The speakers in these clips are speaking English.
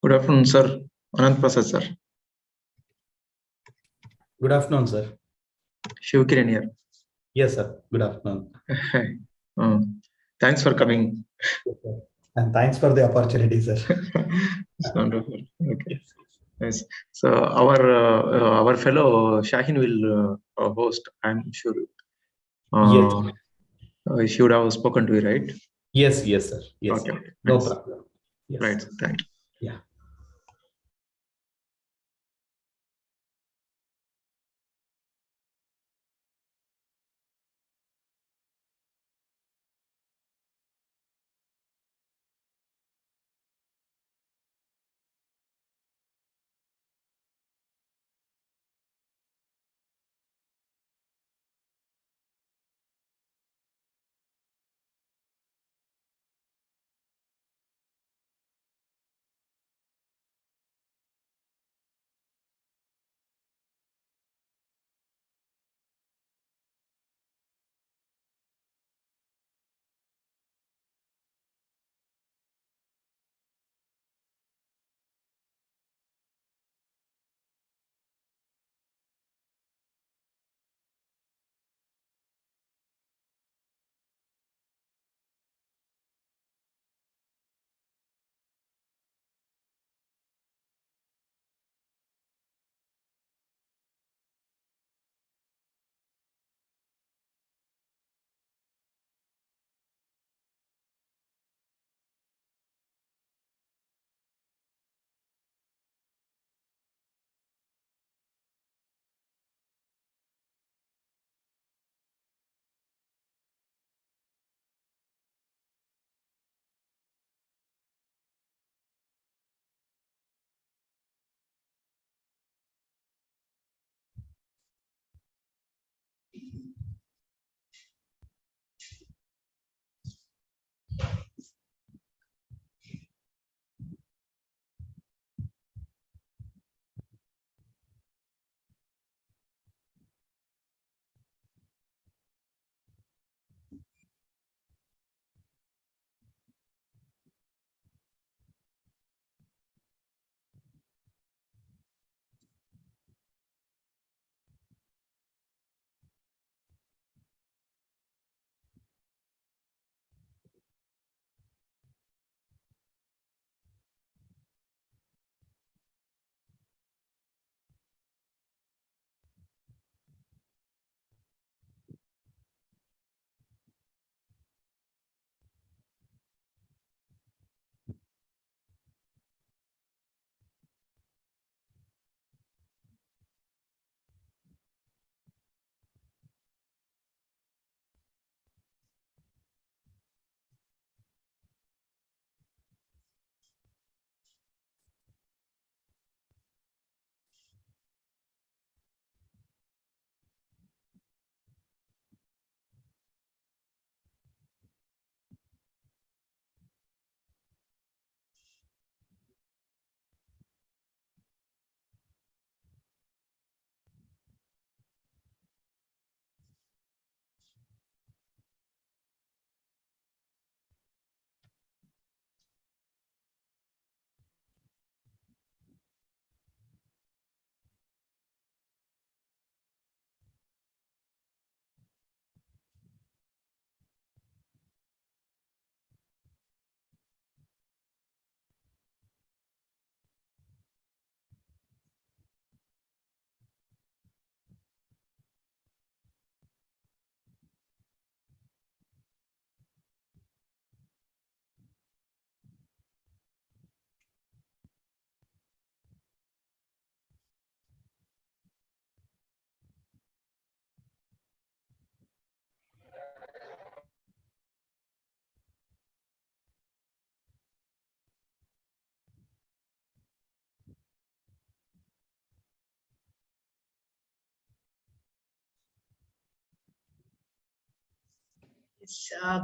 Good afternoon, sir. Anand Prasad, sir. Good afternoon, sir. Shivkiran here. Yes, sir. Good afternoon. Thanks for coming. And thanks for the opportunity, sir. It's wonderful. Okay. Yes. So our fellow Shahin will host, I'm sure. Yes. She would have spoken to you, right? Yes, sir. Yes. Okay. No Nice. problem. Yes. Right. Thank you. Yeah.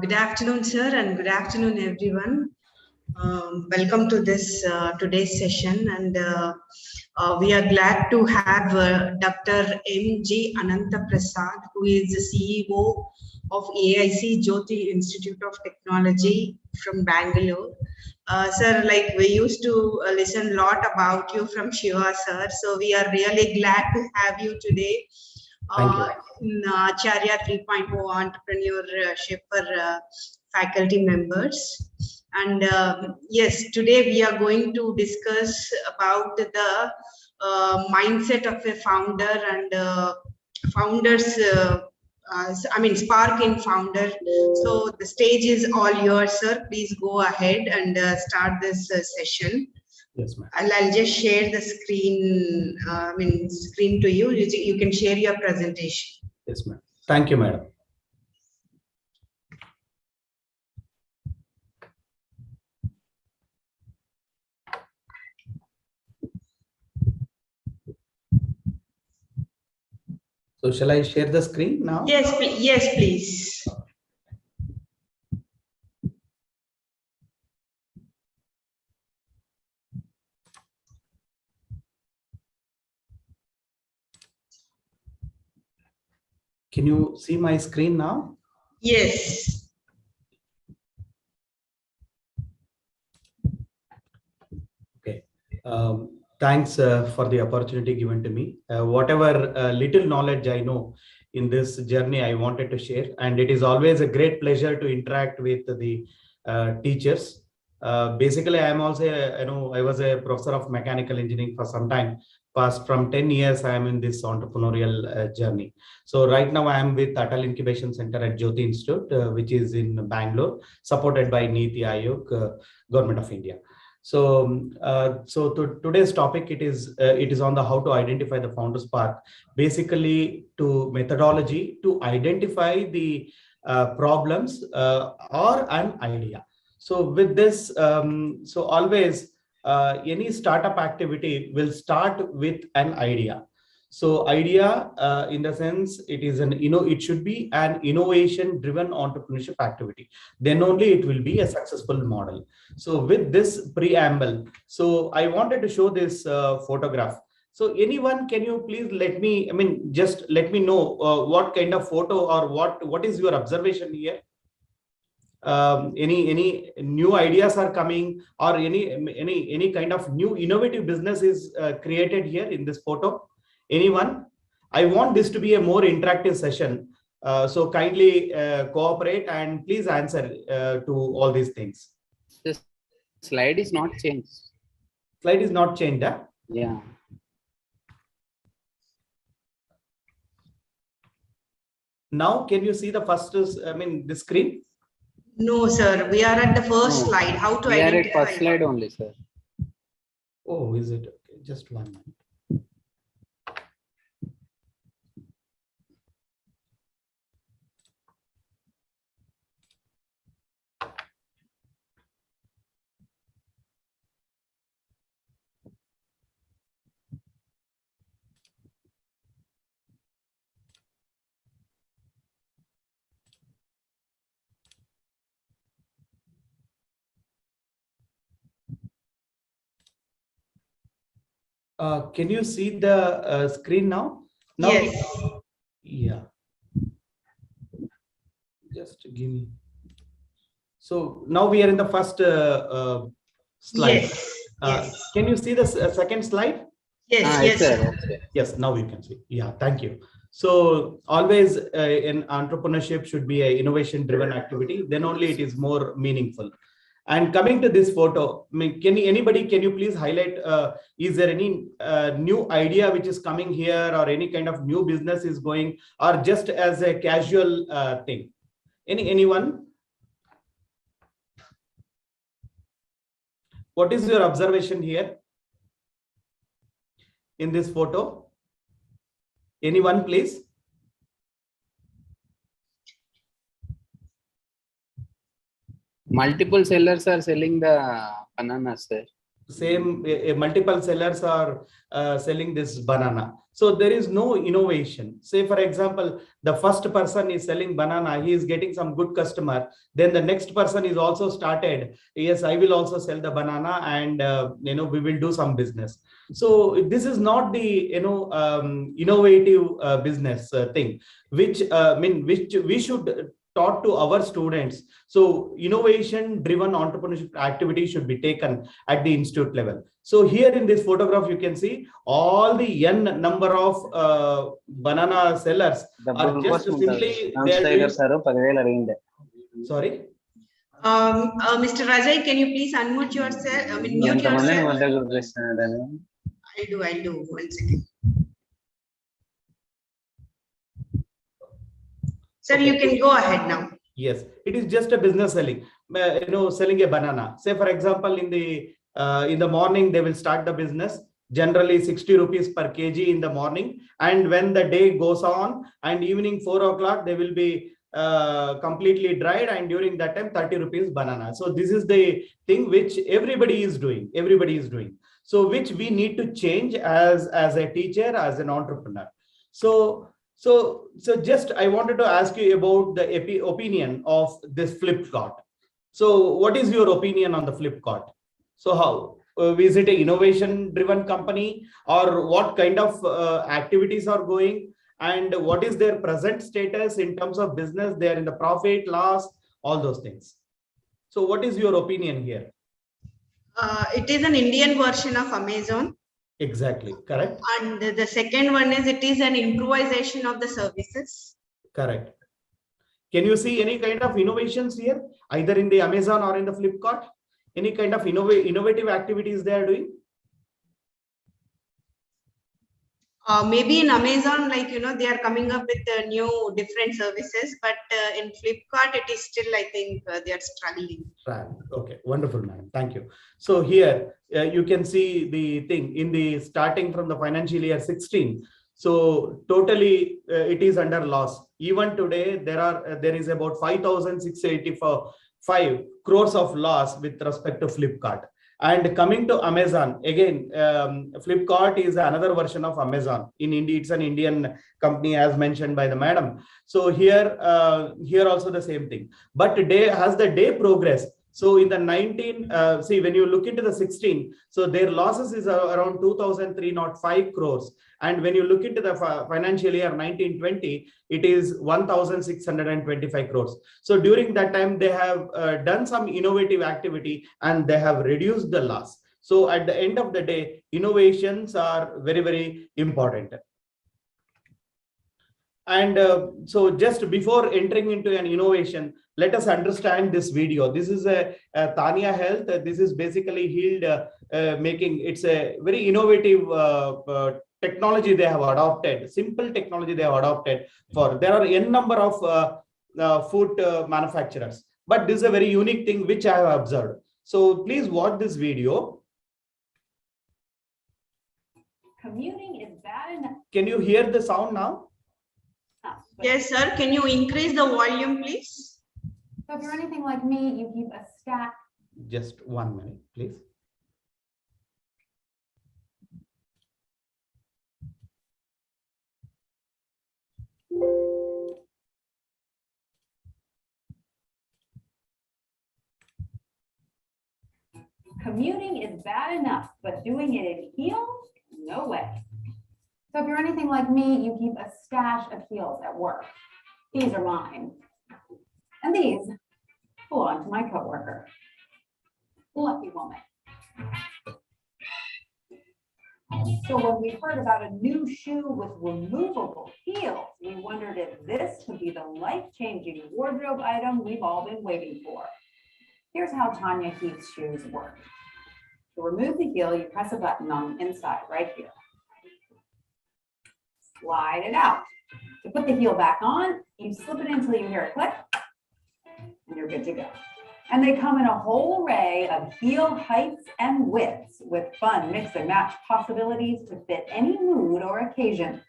Good afternoon, sir, and good afternoon, everyone. Welcome to this today's session, and we are glad to have Dr. M.G. Ananta Prasad, who is the CEO of AIC Jyoti Institute of Technology from Bangalore. Sir, like we used to listen a lot about you from Shiva, sir. So we are really glad to have you today. Thank you. In ACHARYA 3.0 Entrepreneurship for faculty members. And yes, today we are going to discuss about the mindset of a founder and founders, spark in founder. So the stage is all yours, sir. Please go ahead and start this session. Yes, ma'am. I'll just share the screen, screen to you. You can share your presentation. Yes, ma'am. Thank you, madam. So shall I share the screen now? Yes, yes, please. Can you see my screen now? Yes. Okay. Thanks for the opportunity given to me. Whatever little knowledge I know in this journey, I wanted to share. And it is always a great pleasure to interact with the teachers. Basically, I am also, I was a professor of mechanical engineering for some time. Past from 10 years, I am in this entrepreneurial journey. So right now I am with Atal Incubation Center at Jyoti Institute, which is in Bangalore, supported by Niti Aayog, Government of India. So, today's topic, it is on the how to identify the founder spark, basically to methodology to identify the problems or an idea. So with this, so always any startup activity will start with an idea. So idea in the sense it is it should be an innovation driven entrepreneurship activity. Then only it will be a successful model. So with this preamble, so I wanted to show this photograph. So anyone, can you please just let me know what kind of photo or what is your observation here? Any new ideas are coming, or any kind of new innovative business is created here in this photo? Anyone? I want this to be a more interactive session, so kindly cooperate and please answer to all these things. The slide is not changed. Slide is not changed, huh? Yeah. Now can you see the first the screen? No, sir. We are at the first slide. How to We identify? are at first slide only, sir. Oh, is it? Okay, just 1 minute. Can you see the screen now? Yes. Yeah. Just give me. So now we are in the first slide. Yes. Yes. Can you see the second slide? Yes. Yes, sir. Yes, now you can see. Yeah, thank you. So always in entrepreneurship should be an innovation driven activity. Then only it is more meaningful. And coming to this photo, can you please highlight, is there any new idea which is coming here, or any kind of new business is going, or just as a casual thing? Anyone? What is your observation here in this photo? Anyone, please? Multiple sellers are selling the bananas, sir. same multiple sellers are selling this banana. So there is no innovation. Say, for example, the first person is selling banana, he is getting some good customer. Then the next person is also started. Yes, I will also sell the banana, and we will do some business. So this is not the innovative business thing, which which we should taught to our students. So innovation driven entrepreneurship activity should be taken at the institute level. So here in this photograph, you can see all the n number of banana sellers are just simply sorry. Mr. Rajay, can you please unmute yourself? I mean, mute yourself. I'll do. 1 second. Sir, you can go ahead now. Yes, it is just a business selling. Selling a banana. Say, for example, in the morning they will start the business. Generally 60 rupees per kg in the morning, and when the day goes on and evening 4 o'clock they will be completely dried, and during that time 30 rupees banana. So this is the thing which everybody is doing. So which we need to change as a teacher, as an entrepreneur. So just I wanted to ask you about the opinion of this Flipkart. So what is your opinion on the Flipkart? So how is it an innovation driven company, or what kind of activities are going, and what is their present status in terms of business? They are in the profit, loss, all those things. So what is your opinion here? It is an Indian version of Amazon. Exactly, correct. And the second one is it is an improvisation of the services. Correct. Can you see any kind of innovations here, either in the Amazon or in the Flipkart? Any kind of innovative activities they are doing? Maybe in Amazon, they are coming up with new different services, but in Flipkart, it is still, I think, they are struggling. Right. Okay, wonderful, madam. Thank you. So here you can see the thing in the starting from the financial year 16. So totally it is under loss. Even today, there is about 5,685 crores of loss with respect to Flipkart. And coming to Amazon, again, Flipkart is another version of Amazon. In India, it's an Indian company, as mentioned by the madam. So here also the same thing. But as the day progressed, so in the 19, see, when you look into the 16, so their losses is around 2,305 crores. And when you look into the financial year 1920, it is 1,625 crores. So during that time, they have done some innovative activity and they have reduced the loss. So at the end of the day, innovations are very, very important. And so just before entering into an innovation, let us understand this video. This is a Tanya Health. This is basically healed making. It's a very innovative technology they have adopted, simple technology they have adopted for. There are n number of food manufacturers, but this is a very unique thing which I have observed. So please watch this video. Commuting is bad enough. Can you hear the sound now? Yes, sir. Can you increase the volume, please? So if you're anything like me, you keep a stack. Just 1 minute, please. Commuting is bad enough, but doing it in heels? No way. So if you're anything like me, you keep a stash of heels at work. These are mine. And these belong to my coworker. Lucky woman. So when we heard about a new shoe with removable heels, we wondered if this could be the life-changing wardrobe item we've all been waiting for. Here's how Tanya Heath's shoes work. To remove the heel, you press a button on the inside right here. Slide it out. To put the heel back on, you slip it until you hear a click, and you're good to go. And they come in a whole array of heel heights and widths with fun mix and match possibilities to fit any mood or occasion.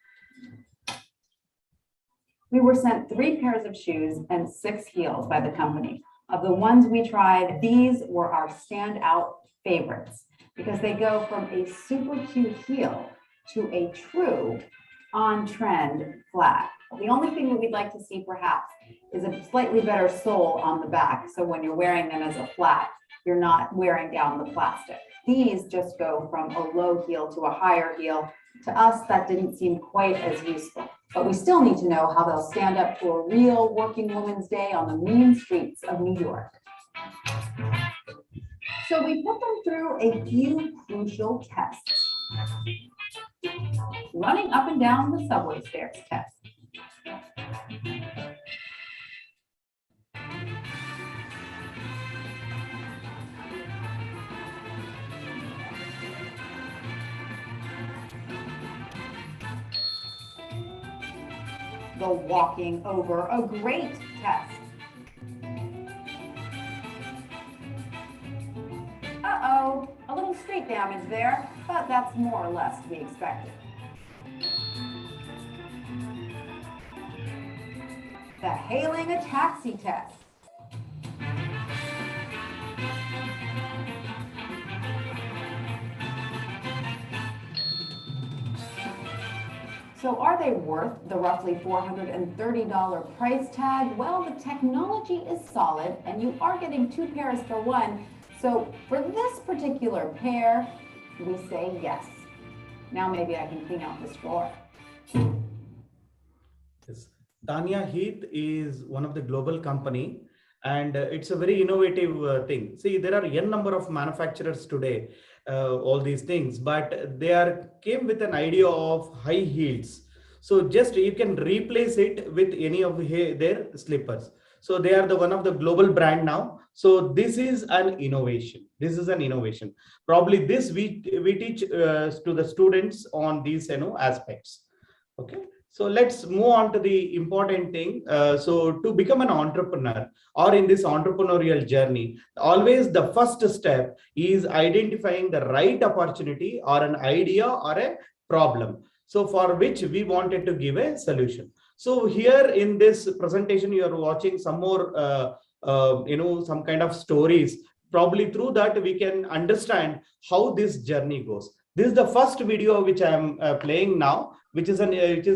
We were sent 3 pairs of shoes and 6 heels by the company. Of the ones we tried, these were our standout favorites because they go from a super cute heel to a true on-trend flat. The only thing that we'd like to see perhaps is a slightly better sole on the back. So when you're wearing them as a flat, you're not wearing down the plastic. These just go from a low heel to a higher heel. To us, that didn't seem quite as useful, but we still need to know how they'll stand up to a real working woman's day on the mean streets of New York. So we put them through a few crucial tests. Running up and down the subway stairs test. The walking over a grate test. Uh-oh, a little street damage there, but that's more or less to be expected. The hailing a taxi test. So are they worth the roughly $430 price tag? Well, the technology is solid and you are getting 2 pairs for one. So for this particular pair, we say yes. Now maybe I can clean out this drawer. Yes. Tanya Heath is one of the global company, and it's a very innovative thing. See, there are n number of manufacturers today, all these things, but they came with an idea of high heels. So just you can replace it with any of their slippers. So they are one of the global brand now. So this is an innovation. This is an innovation. Probably this we teach to the students on these aspects. Okay. So let's move on to the important thing. So to become an entrepreneur or in this entrepreneurial journey, always the first step is identifying the right opportunity or an idea or a problem. So for which we wanted to give a solution. So here in this presentation, you are watching some more, some kind of stories. Probably through that, we can understand how this journey goes. This is the first video which I am playing now, which is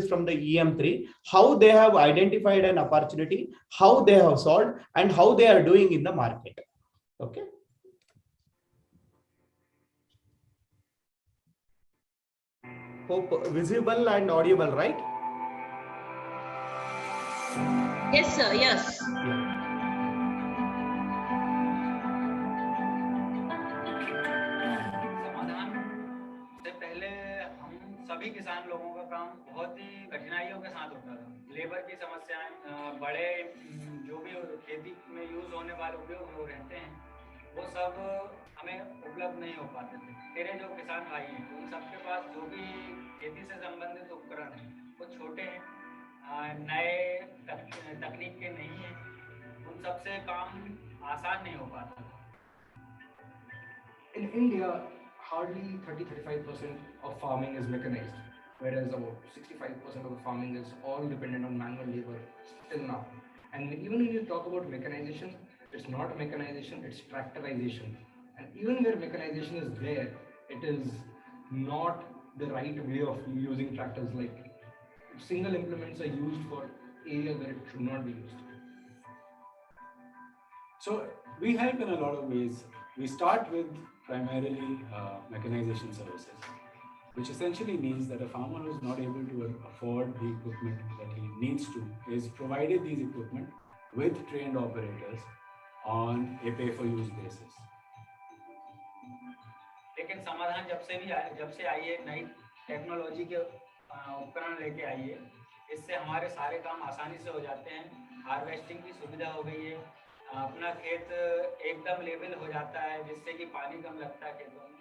from the EM3, how they have identified an opportunity, how they have solved, and how they are doing in the market. Okay. Hope visible and audible, right? Yes, sir. Yes. सभी किसान लोगों का काम बहुत ही कठिनाइयों के साथ होता था। लेबर की समस्याएं, बड़े जो भी खेती में यूज होने वाले उपयोग हो रहते हैं, वो सब हमें उपलब्ध नहीं हो पाते थे। मेरे जो किसान भाई हैं, उन सबके पास जो भी खेती से संबंधित उपकरण हैं, वो छोटे हैं, नए तकनीक के नहीं हैं, उन सबसे काम आसान नहीं हो पाता था। In India, hardly 30-35% of farming is mechanized, whereas about 65% of the farming is all dependent on manual labor till now. And even when you talk about mechanization, it's not mechanization, it's tractorization. And even where mechanization is there, it is not the right way of using tractors. Like single implements are used for areas where it should not be used. So we help in a lot of ways. We start with primarily mechanization services, which essentially means that a farmer who is not able to afford the equipment that he needs to is provided these equipment with trained operators on a pay-for-use basis. लेकिन समाधान जब से आई है, नई technology के उपकरण लेके आई है, इससे हमारे सारे काम आसानी से हो जाते हैं। हार्वेस्टिंग की सुविधा हो गई है, अपना खेत एकदम लेवल हो जाता है, जिससे कि पानी कम लगता है खेतों में।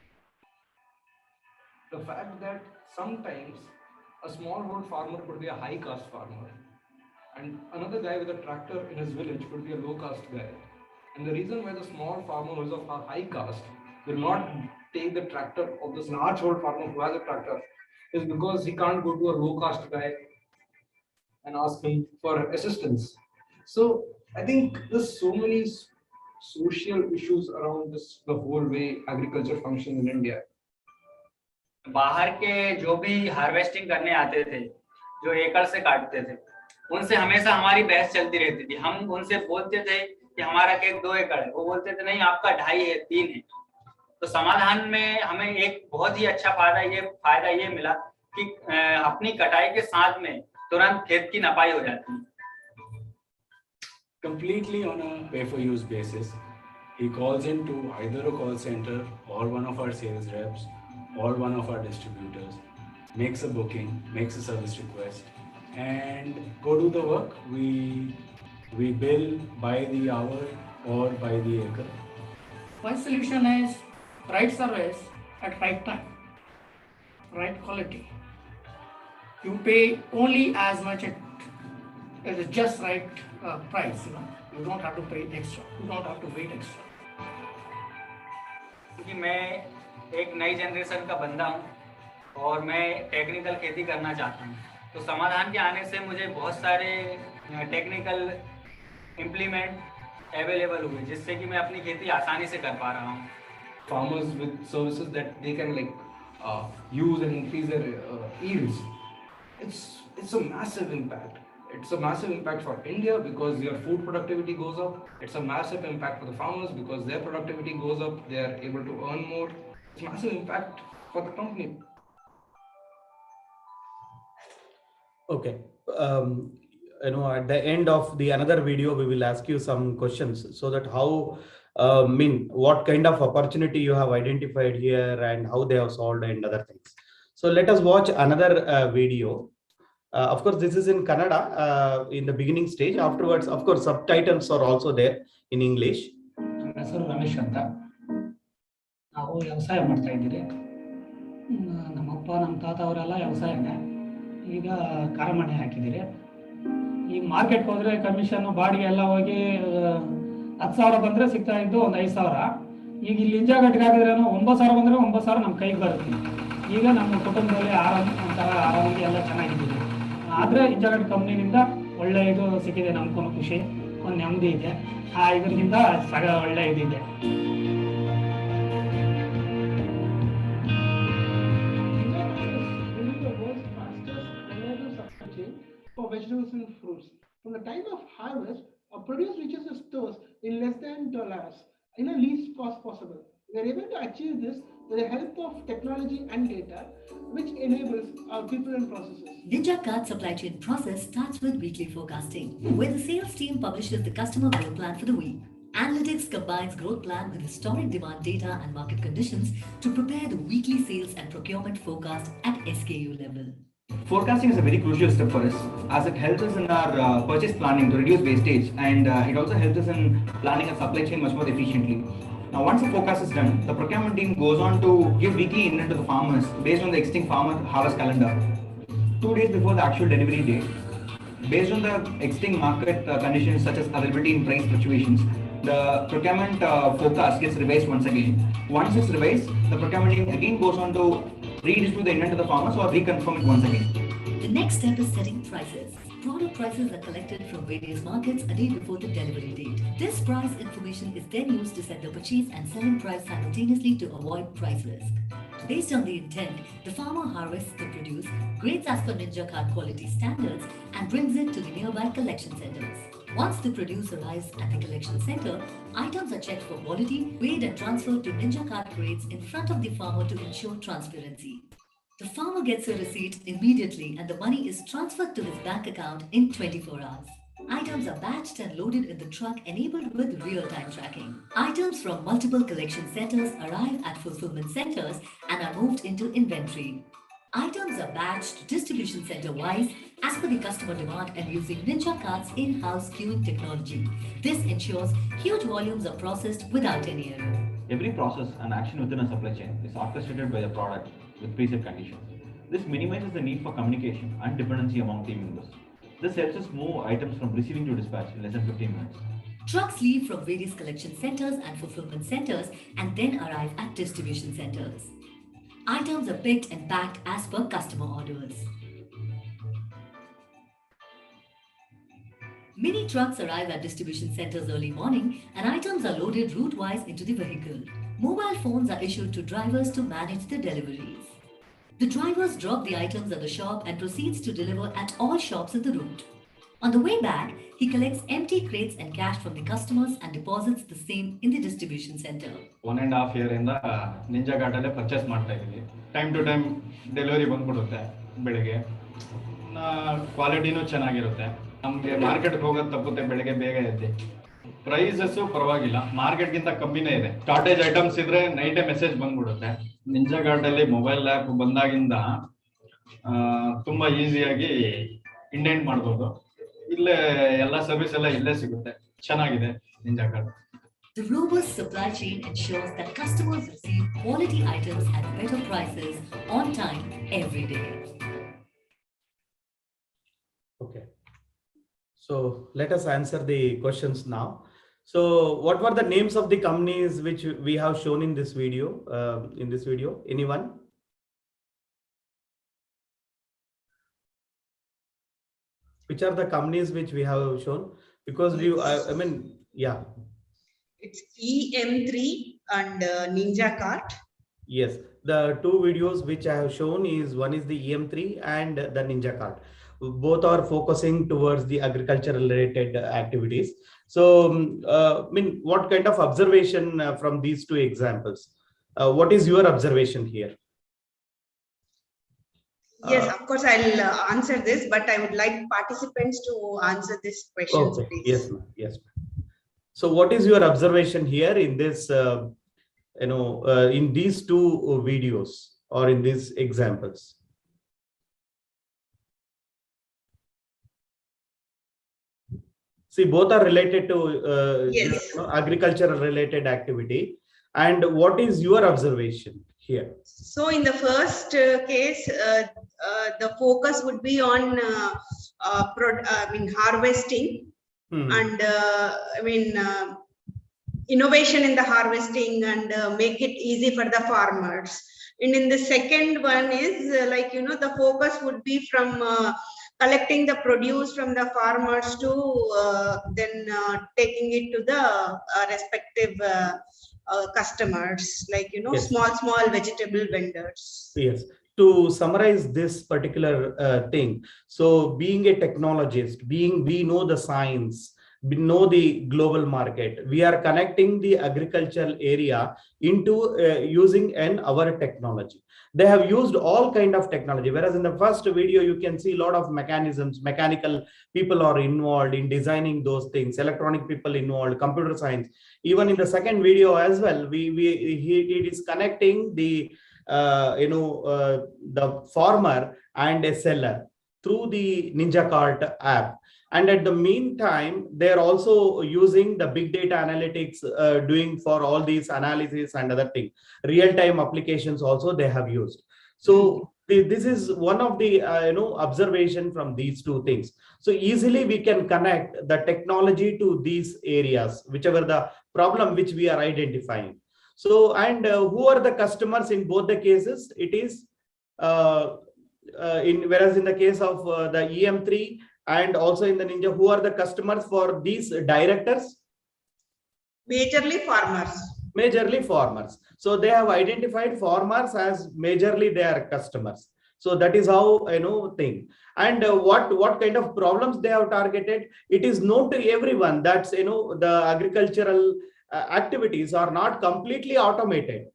The fact that sometimes a smallhold farmer could be a high caste farmer, and another guy with a tractor in his village could be a low caste guy. And the reason why the small farmer who is of a high caste will not take the tractor of this large hold farmer who has a tractor is because he can't go to a low caste guy and ask him for assistance. So I think there's so many social issues around this, the whole way agriculture functions in India? बाहर के जो भी harvesting करने आते थे, जो एकड़ से काटते थे, उनसे हमेशा हमारी बहस चलती रहती थी। हम उनसे बोलते थे कि हमारा खेत 2 एकड़ है, वो बोलते थे नहीं आपका 2.5 है, 3 है। तो समाधान में हमें एक बहुत ही अच्छा फायदा ये मिला कि अपनी कटाई के साथ में तुरंत खेत की नपाई हो जाती है। Completely on a pay-for-use basis, he calls into either a call center or one of our sales reps or one of our distributors, makes a booking, makes a service request, and go do the work. We bill by the hour or by the acre. My solution is right service at right time, right quality. You pay only as much it is just right price. You don't have to pay extra. You don't have to wait extra. क्योंकि मैं एक नई generation का बंदा हूँ और मैं technical खेती करना चाहता हूँ, तो समाधान के आने से मुझे बहुत सारे टेक्निकल इम्प्लीमेंट अवेलेबल हुए, जिससे कि मैं अपनी खेती आसानी से कर पा रहा हूँ। Farmers with services that they can use and increase their yields. It's a massive impact. It's a massive impact for India because their food productivity goes up. It's a massive impact for the farmers because their productivity goes up. They are able to earn more. It's a massive impact for the company. Okay. At the end of the another video, we will ask you some questions so that how, what kind of opportunity you have identified here and how they have solved and other things. So let us watch another video. Of course, this is in Kannada in the beginning stage. Afterwards, of course, subtitles are also there in English. ನನ್ನ ಹೆಸರು ರಮೇಶ್ ಅಂತ. ನಾವು ವ್ಯವಸಾಯ ಮಾಡ್ತಾ ಇದ್ದೀರಿ. ನಮ್ಮಪ್ಪ ನಮ್ಮ ತಾತ ಅವರೆಲ್ಲ ವ್ಯವಸಾಯನೇ. ಈಗ ಕಾರಮಣೆ ಹಾಕಿದ್ದೀರಿ. ಈಗ ಮಾರ್ಕೆಟ್ಗೆ ಹೋದ್ರೆ ಕಮಿಷನ್ ಬಾಡಿಗೆ ಎಲ್ಲ ಹೋಗಿ 10,000 ಬಂದ್ರೆ ಸಿಗ್ತಾ ಇದ್ದು ಒಂದು 5,000. ಈಗ ಇಲ್ಲಿ ಇಂಜಾಗಟ್ಟಿಗೆ ಹಾಕಿದ್ರೇನು 9,000 ಬಂದ್ರೆ 9,000 ನಮ್ಮ ಕೈಗೆ ಬರುತ್ತೆ. ಈಗ ನಮ್ಮ ಕುಟುಂಬದಲ್ಲಿ ಆರಾಮಾಗಿ ಎಲ್ಲ ಚೆನ್ನಾಗಿದ್ದೀವಿ. ಆದರೆ ಇಂಜಾಗಟ್ ಕಂಪ್ನಿನಿಂದ ಒಳ್ಳೆ ಇದು ಸಿಕ್ಕಿದೆ, ನಮ್ಗೂ ಖುಷಿ, ಒಂದು ನೆಮ್ಮದಿ ಇದೆ. ಇದರಿಂದ ಒಳ್ಳೆ ಇದಿದೆ. For vegetables and fruits. From the time of harvest, a produce reaches the stores in less than $2 in the least cost possible. We are able to achieve this with the help of technology and data, which enables our people and processes. Ninja Cart supply chain process starts with weekly forecasting, where the sales team publishes the customer growth plan for the week. Analytics combines growth plan with historic demand data and market conditions to prepare the weekly sales and procurement forecast at SKU level. Forecasting is a very crucial step for us, as it helps us in our purchase planning to reduce wastage, and it also helps us in planning a supply chain much more efficiently. Now, once the forecast is done, the procurement team goes on to give weekly intent to the farmers based on the existing farmer harvest calendar. 2 days before the actual delivery date, based on the existing market conditions such as availability and price fluctuations, the procurement forecast gets revised once again. Once it's revised, the procurement team again goes on to redistribute the intent to the farmers or reconfirm it once again. The next step is setting prices. Product prices are collected from various markets a day before the delivery date. This price information is then used to set the purchase and selling price simultaneously to avoid price risk. Based on the intent, the farmer harvests the produce, grades as per Ninja Cart quality standards, and brings it to the nearby collection centers. Once the produce arrives at the collection center, items are checked for quality, weighed and transferred to Ninja Cart crates in front of the farmer to ensure transparency. The farmer gets a receipt immediately and the money is transferred to his bank account in 24 hours. Items are batched and loaded in the truck enabled with real-time tracking. Items from multiple collection centers arrive at fulfillment centers and are moved into inventory. Items are batched distribution center-wise as per the customer demand and using Ninja Cart's in-house queuing technology. This ensures huge volumes are processed without any error. Every process and action within a supply chain is orchestrated by the product with preset conditions. This minimizes the need for communication and dependency among team members. This helps us move items from receiving to dispatch in less than 15 minutes. Trucks leave from various collection centers and fulfillment centers and then arrive at distribution centers. Items are picked and packed as per customer orders. Mini trucks arrive at distribution centers early morning and items are loaded route-wise into the vehicle. Mobile phones are issued to drivers to manage the deliveries. The drivers drop the items at the shop and proceeds to deliver at all shops in the route. On the way back, he collects empty crates and cash from the customers and deposits the same in the distribution center. 1.5 year ಇಂದ ninja ಗಾರ್ಡಲ್ಲೇ purchase ಮಾಡ್ತಾ ಇದ್ದೀವಿ. Time to time delivery ಬಂದ್ಬಿಡುತ್ತೆ ಬೆಳಿಗ್ಗೆ. ಕ್ವಾಲಿಟಿನೂ ಚೆನ್ನಾಗಿರುತ್ತೆ. ನಮಗೆ ಮಾರ್ಕೆಟ್ಗೆ ಹೋಗೋದು ತಪ್ಪುತ್ತೆ ಬೆಳಿಗ್ಗೆ ಬೇಗ ಎದ್ದು. ಪ್ರೈಸಸ್ಸು ಪರವಾಗಿಲ್ಲ, ಮಾರ್ಕೆಟ್ಗಿಂತ ಕಮ್ಮಿನೇ ಇದೆ. ಶಾರ್ಟೇಜ್ ಐಟಮ್ಸ್ ಇದ್ರೆ ನೈಟೇ ಮೆಸೇಜ್ ಬಂದ್ಬಿಡುತ್ತೆ. ನಿಂಜಾ ಗಾರ್ಡಲ್ಲಿ ಮೊಬೈಲ್ ಆ್ಯಪ್ ಬಂದಾಗಿಂದ ತುಂಬಾ ಈಸಿಯಾಗಿ ಇಂಡೆಂಟ್ ಮಾಡ್ಬೋದು. ಇಲ್ಲೇ ಎಲ್ಲ ಸರ್ವಿಸ್ ಎಲ್ಲ ಇಲ್ಲೇ ಸಿಗುತ್ತೆ. ಚೆನ್ನಾಗಿದೆ ninja guard. The robust supply chain ensures that customers receive quality items at better prices on time every day. Okay. So let us answer the questions now. So what were the names of the companies which we have shown in this video? Anyone? Which are the companies which we have shown? Because I mean, yeah. It's EM3 and Ninja Cart. Yes, the two videos which I have shown is one is the EM3 and the Ninja Cart. Both are focusing towards the agricultural related activities. So, I mean, what kind of observation from these two examples? What is your observation here? Yes, of course, I'll answer this, but I would like participants to answer this question, Okay. please. Yes, ma'am. Yes, ma'am. So, what is your observation here in this, in these two videos or in these examples? See, both are related to Yes. Agricultural related activity. And what is your observation here? So in the first case, the focus would be on harvesting and innovation in the harvesting and make it easy for the farmers. And in the second one is the focus would be from collecting the produce from the farmers to then taking it to the respective customers, Yes. small vegetable vendors. Yes. To summarize this particular thing, so being a technologist, we know the science, we know the global market, we are connecting the agricultural area into using our technology. They have used all kind of technology, whereas in the first video you can see a lot of mechanisms, mechanical people are involved in designing those things, electronic people involved, computer science. Even in the second video as well, it is connecting the the farmer and a seller through the Ninja Cart app. And at the meantime, they are also using the big data analytics, doing for all these analysis and other things. Real-time applications also they have used. So this is one of the observation from these two things. So easily we can connect the technology to these areas, whichever the problem which we are identifying. So, and who are the customers in both the cases? It is whereas in the case of the EM3 and also in the Ninja, who are the customers for these directors? Majorly farmers. Majorly farmers. So they have identified farmers as majorly their customers. So that is how thing. And what kind of problems they have targeted? It is known to everyone that the agricultural activities are not completely automated.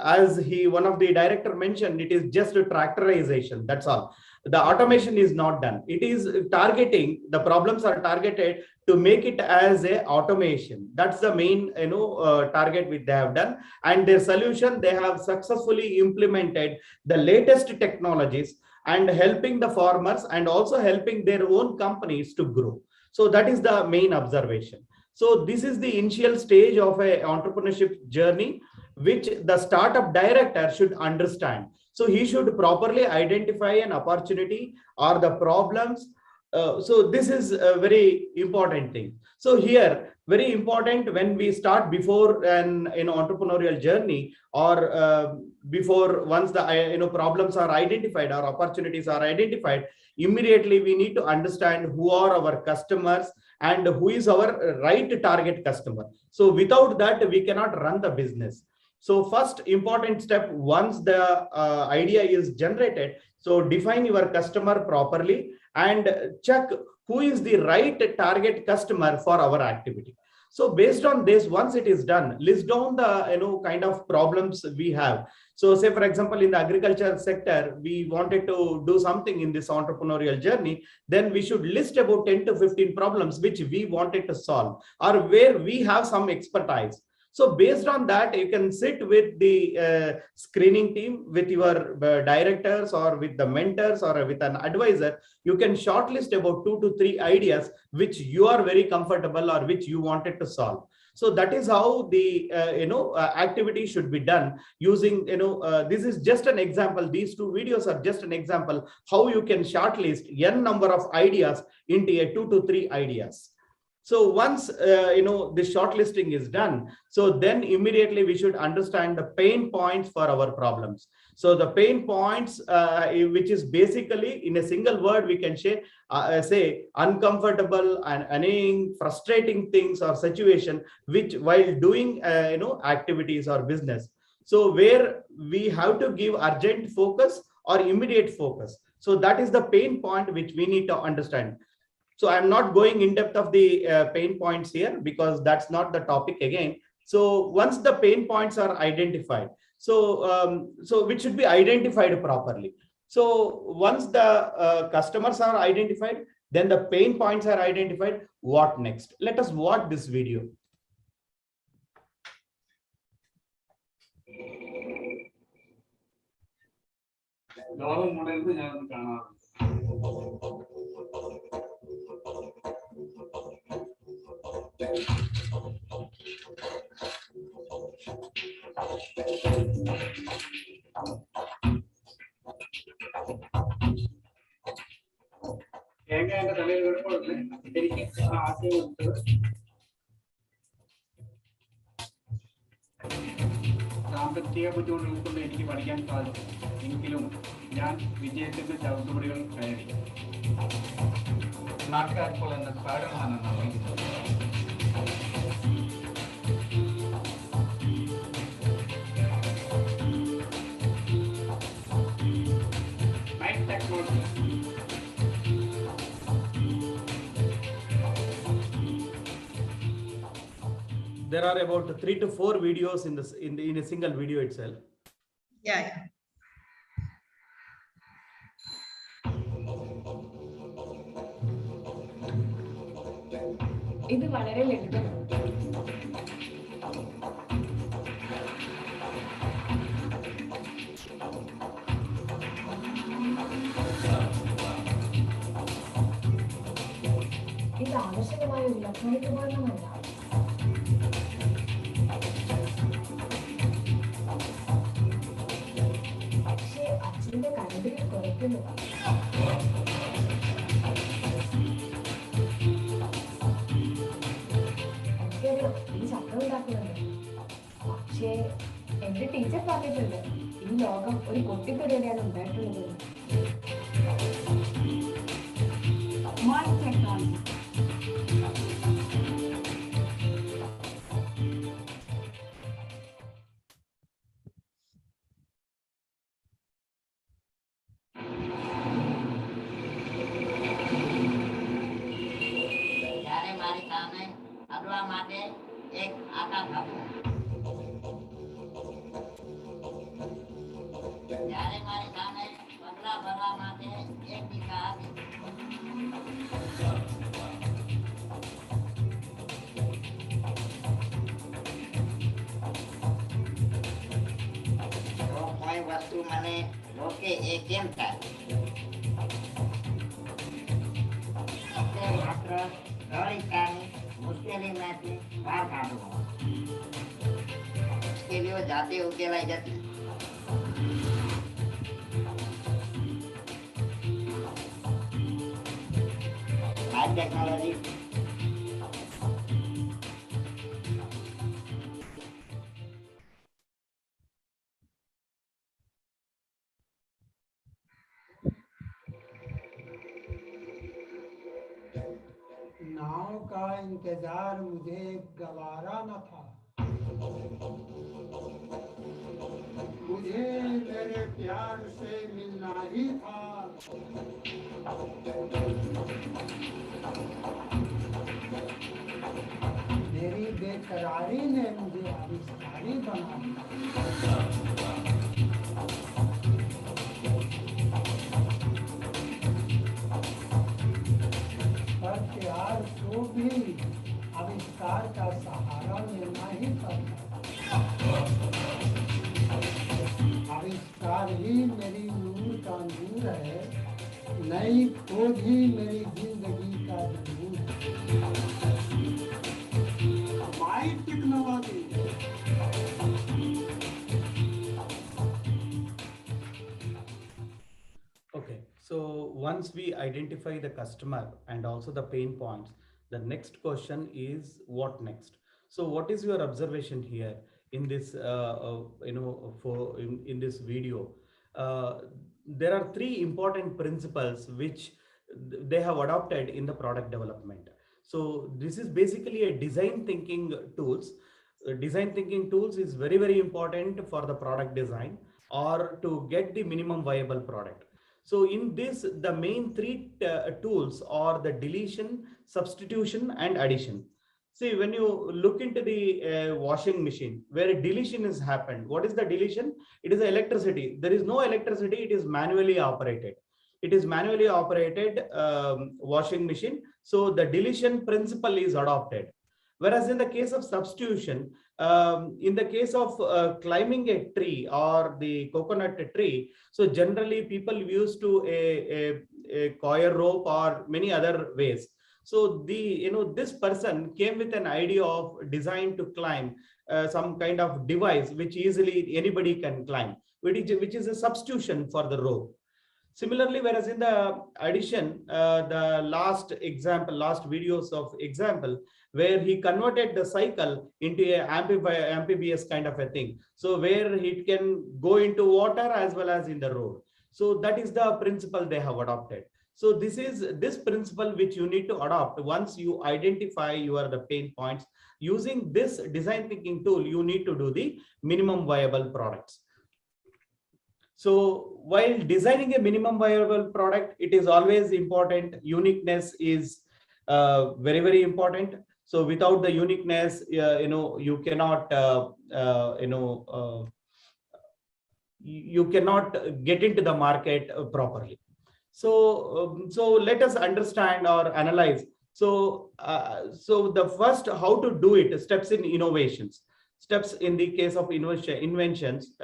As one of the director mentioned, it is just a tractorization. That's all. The automation is not done. It is targeting, the problems are targeted to make it as a automation. That's the main target which they have done. And their solution, they have successfully implemented the latest technologies and helping the farmers and also helping their own companies to grow. So that is the main observation. So this is the initial stage of a entrepreneurship journey, which the startup director should understand. So he should properly identify an opportunity or the problems. So this is a very important thing. So here, very important when we start before an entrepreneurial journey or before once the problems are identified or opportunities are identified, immediately we need to understand who are our customers and who is our right target customer. So without that, we cannot run the business. So first important step, once the idea is generated, so define your customer properly and check who is the right target customer for our activity. So based on this, once it is done, list down the kind of problems we have. So say for example, in the agriculture sector, we wanted to do something in this entrepreneurial journey, then we should list about 10 to 15 problems which we wanted to solve or where we have some expertise. So based on that, you can sit with the screening team, with your directors or with the mentors or with an advisor. You can shortlist about 2 to 3 ideas which you are very comfortable or which you wanted to solve. So that is how the activity should be done using, this is just an example. These 2 videos are just an example how you can shortlist n number of ideas into a 2 to 3 ideas. So once the shortlisting is done, so then immediately we should understand the pain points for our problems. So the pain points, which is basically in a single word, we can say uncomfortable and annoying, frustrating things or situation which while doing activities or business. So where we have to give urgent focus or immediate focus. So that is the pain point which we need to understand. So I'm not going in depth of the pain points here because that's not the topic again. So once the pain points are identified, so which should be identified properly. So once the customers are identified, then the pain points are identified. What next? Let us watch this video. സാമ്പത്തിക ബുദ്ധിമുട്ട് ഉൾക്കൊണ്ട് എനിക്ക് പഠിക്കാൻ സാധിച്ചു. എങ്കിലും ഞാൻ വിജയത്തിന്റെ ചവിട്ടുപടികൾ കയറി. നാട്ടുകാർക്കുള്ള എന്ന പാഠമാണ് നിർവഹിക്കുന്നത്. Technology. There are about 3 to 4 videos in this in a single video itself. Yeah. ഇത് വളരെ ലളിതമാണ്. ഇത് ആവശ്യമായ ഒരു ഇലക്ട്രോണിക് ഉപകരണമല്ല. പക്ഷേ അച്ഛന്റെ കഴിവുകൾ കുറയ്ക്കുന്നു. എനിക്കറിയാം ഈ ശബ്ദം ഉണ്ടാക്കുന്നുണ്ട്. പക്ഷേ എന്റെ ടീച്ചർ പറഞ്ഞിട്ടുണ്ട് ഈ ലോകം ഒരു പൊട്ടിത്തെറിയാണ് ഉണ്ടായിട്ടുള്ളത്. My technology. જ્યારે મારી સામે હલવા માટે એક આકાર આપો. જ્યારે મારી સામે પગલા ભરવા માટે એક દિશા આપી. તો કોઈ વસ્તુ મને રોકે એ કેમ થાય? તે માત્ર દોડીતાની મુશ્કેલીમાંથી બહાર કાઢવો. મુશ્કેલીઓ જાતે ઉકેલાઈ જતી. High technology. नाव का इंतजार मुझे गवारा न था, मुझे मेरे प्यार से मिलना ही था। मेरी बेकरारी ने मुझे आविष्कारी बना दिया। पर प्यार को भी आविष्कार का सहारा लेना ही पड़ता। आविष्कार ही मेरी नूर का नूर है, नई खोज ही मेरी जिंदगी का नूर है। माई technology. Okay, so once we identify the customer and also the pain points, the next question is what next? So what is your observation here in this, in this video? There are three important principles which they have adopted in the product development. So this is basically a design thinking tools. Design thinking tools is very, very important for the product design or to get the minimum viable product. So in this, the main three tools are the deletion, substitution, and addition. See, when you look into the washing machine where a deletion has happened, what is the deletion? It is electricity. There is no electricity. It is manually operated. It is manually operated washing machine. So the deletion principle is adopted. Whereas in the case of substitution, in the case of climbing a tree or the coconut tree, so generally people used to a coir rope or many other ways. So this person came with an idea of design to climb some kind of device which easily anybody can climb, which is a substitution for the rope. Similarly, whereas in the addition, the last videos of example, where he converted the cycle into a amphibious kind of a thing. So where it can go into water as well as in the road. So that is the principle they have adopted. So this principle which you need to adopt once you identify the pain points. Using this design thinking tool, you need to do the minimum viable products. So while designing a minimum viable product, it is always important. Uniqueness is very, very important. So without the uniqueness, you cannot, you cannot get into the market properly. So, so let us understand or analyze. So, so the first, how to do it, steps in innovations. Steps in the case of inventions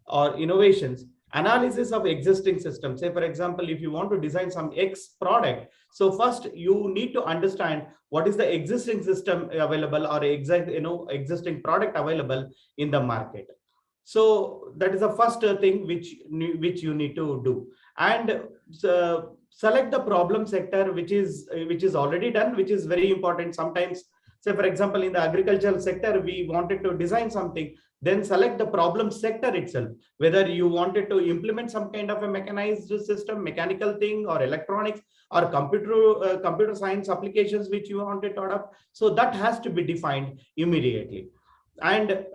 or innovations. Analysis of existing systems. Say, for example, if you want to design some X product, so first you need to understand what is the existing system available or existing product available in the market. So that is the first thing which you need to do. And select the problem sector which is already done, which is very important. Sometimes, say for example, in the agricultural sector, we wanted to design something, then select the problem sector itself, whether you wanted to implement some kind of a mechanized system, mechanical thing, or electronics, or computer science applications which you wanted to adopt. So that has to be defined immediately. And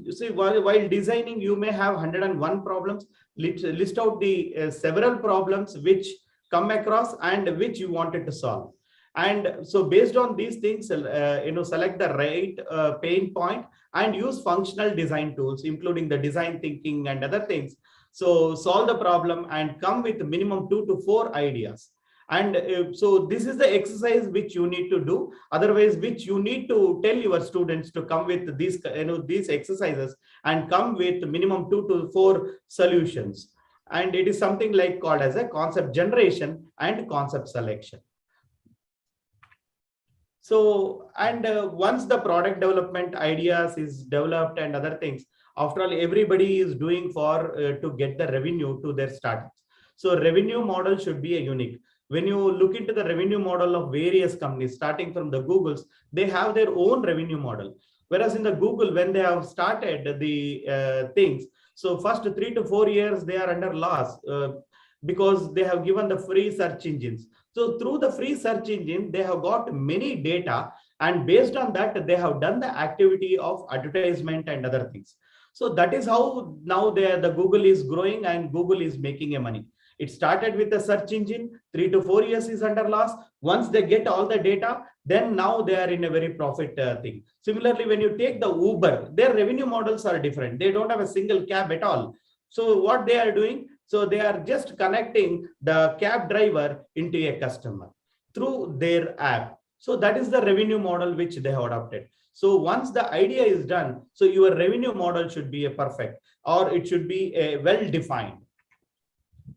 see, while designing, you may have 101 problems. List out the several problems which come across and which you wanted to solve. And so based on these things, select the right pain point and use functional design tools, including the design thinking and other things. So solve the problem and come with minimum 2 to 4 ideas. And so this is the exercise which you need to do. Otherwise, which you need to tell your students to come with these, these exercises and come with minimum 2 to 4 solutions. And it is something like called as a concept generation and concept selection. So, and once the product development ideas is developed and other things, after all, everybody is doing for to get the revenue to their startups. So revenue model should be a unique. When you look into the revenue model of various companies, starting from the Googles, they have their own revenue model. Whereas in the Google, when they have started the things, so first 3 to 4 years, they are under loss because they have given the free search engines. So through the free search engine, they have got many data, and based on that, they have done the activity of advertisement and other things. So that is how now the Google is growing and Google is making a money. It started with the search engine, 3 to 4 years is under loss. Once they get all the data, then now they are in a very profit thing. Similarly, when you take the Uber, their revenue models are different. They don't have a single cab at all. So what they are doing, so they are just connecting the cab driver into a customer through their app. So that is the revenue model which they have adopted. So once the idea is done, so your revenue model should be a perfect, or it should be a well-defined.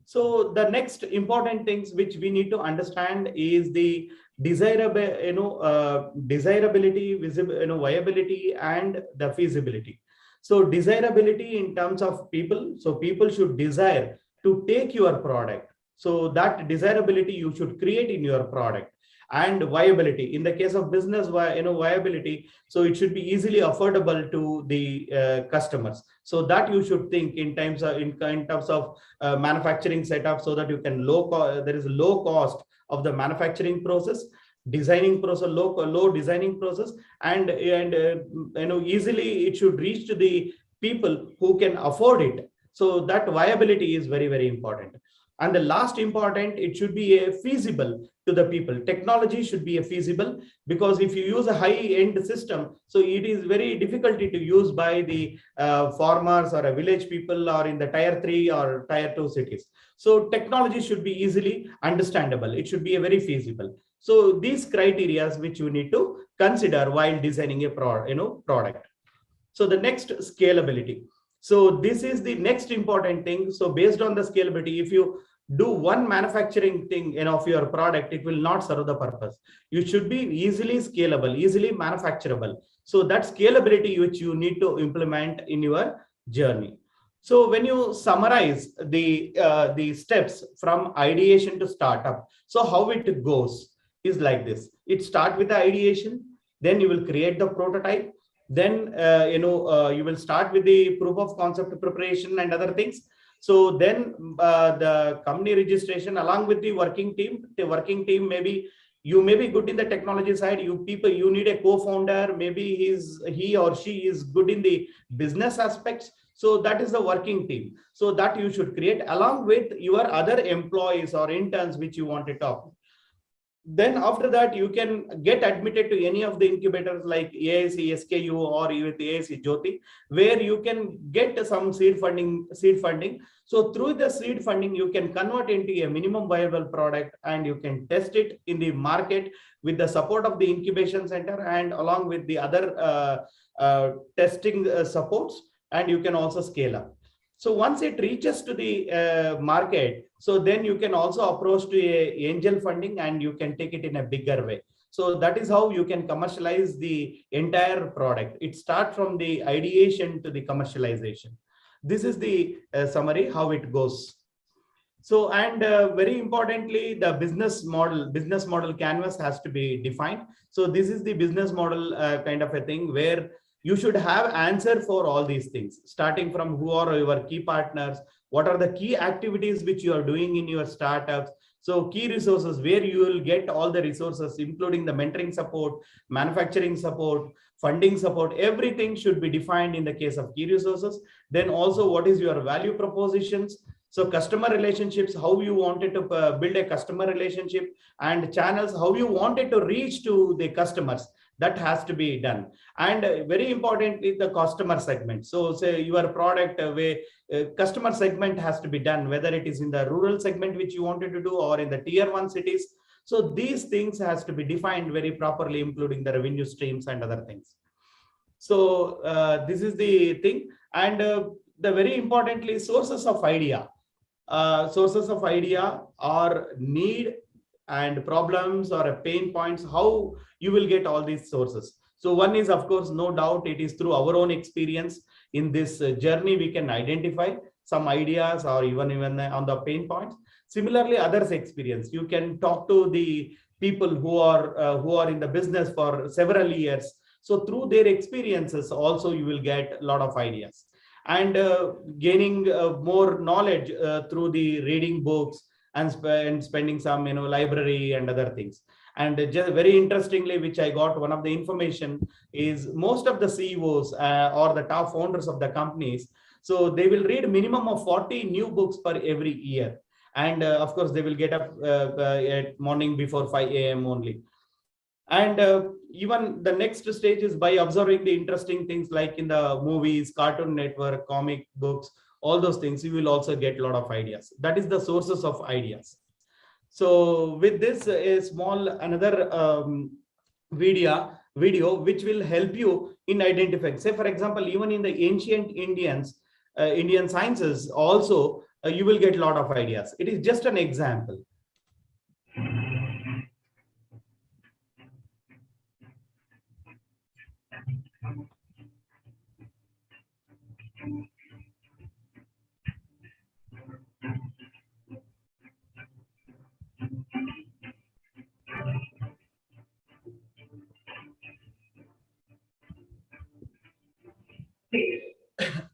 So the next important things which we need to understand is the desirable, desirability, visible, viability, and the feasibility. So desirability in terms of people. So people should desire to take your product. So that desirability you should create in your product. And viability, in the case of business, viability, so it should be easily affordable to the customers. So that you should think in terms of manufacturing setup, so that you can there is low cost of the manufacturing process, designing process, low designing process, and easily it should reach to the people who can afford it. So that viability is very, very important. And the last important, it should be a feasible to the people. Technology should be a feasible, because if you use a high-end system, so it is very difficult to use by the farmers or a village people or in the tier 3 or tier 2 cities. So technology should be easily understandable. It should be a very feasible. So these criteria which you need to consider while designing a product. So the next, scalability. So this is the next important thing. So based on the scalability, if you do one manufacturing thing of your product, it will not serve the purpose. You should be easily scalable, easily manufacturable. So that scalability which you need to implement in your journey. So when you summarize the steps from ideation to startup, so how it goes is like this. It starts with the ideation, then you will create the prototype, then you will start with the proof of concept preparation and other things. So then the company registration along with the working team. The working team, maybe you may be good in the technology side. You need a co-founder. Maybe he or she is good in the business aspects. So that is the working team. So that you should create along with your other employees or interns which you want to talk. Then after that, you can get admitted to any of the incubators like AIC, SKU, or with AIC Jyoti, where you can get some seed funding. So through the seed funding, you can convert into a minimum viable product, and you can test it in the market with the support of the incubation center and along with the other testing supports, and you can also scale up. So once it reaches to the market, so then you can also approach to a angel funding, and you can take it in a bigger way. So that is how you can commercialize the entire product. It starts from the ideation to the commercialization. This is the summary, how it goes. So, and very importantly, the business model canvas has to be defined. So this is the business model kind of a thing where you should have answer for all these things, starting from who are your key partners, what are the key activities which you are doing in your startups. So key resources, where you will get all the resources, including the mentoring support, manufacturing support, funding support, everything should be defined in the case of key resources. Then also, what is your value propositions? So customer relationships, how you wanted to build a customer relationship, and channels, how you wanted to reach to the customers. That has to be done. And very importantly, the customer segment. So say your product customer segment has to be done, whether it is in the rural segment which you wanted to do or in the tier 1 cities. So these things has to be defined very properly, including the revenue streams and other things. So this is the thing. And the very importantly, sources of idea. Sources of idea are need and problems or pain points, how you will get all these sources. So one is, of course, no doubt, it is through our own experience. In this journey, we can identify some ideas or even on the pain points. Similarly, others' experience. You can talk to the people who are in the business for several years. So through their experiences, also you will get a lot of ideas. And gaining more knowledge through the reading books, and spending some, library and other things. And just very interestingly, which I got one of the information is most of the CEOs or the top founders of the companies, so they will read minimum of 40 new books per every year. And of course, they will get up at morning before 5 a.m. only. And even the next stage is by observing the interesting things like in the movies, Cartoon Network, comic books, all those things, you will also get a lot of ideas. That is the sources of ideas. So with this, a small another video which will help you in identifying. Say, for example, even in the ancient Indian sciences also, you will get a lot of ideas. It is just an example.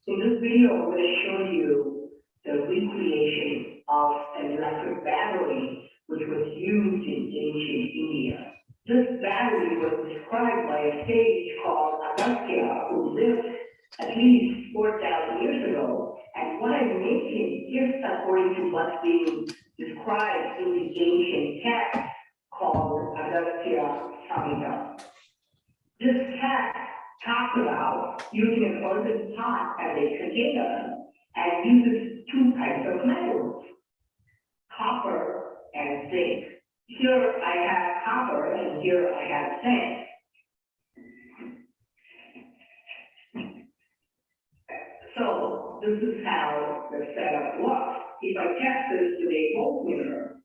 In this video, I'm going to show you the recreation of an electric battery which was used in ancient India. This battery was described by a sage called Agastya, who lived at least 4,000 years ago. And what I'm making is according to what's being described in the ancient text called Agastya Samhita. This text talks about using an earthen pot as a container and uses two types of metals, copper and zinc. Here I have copper and here I have zinc. So this is how the setup looks. If I test this with a voltmeter,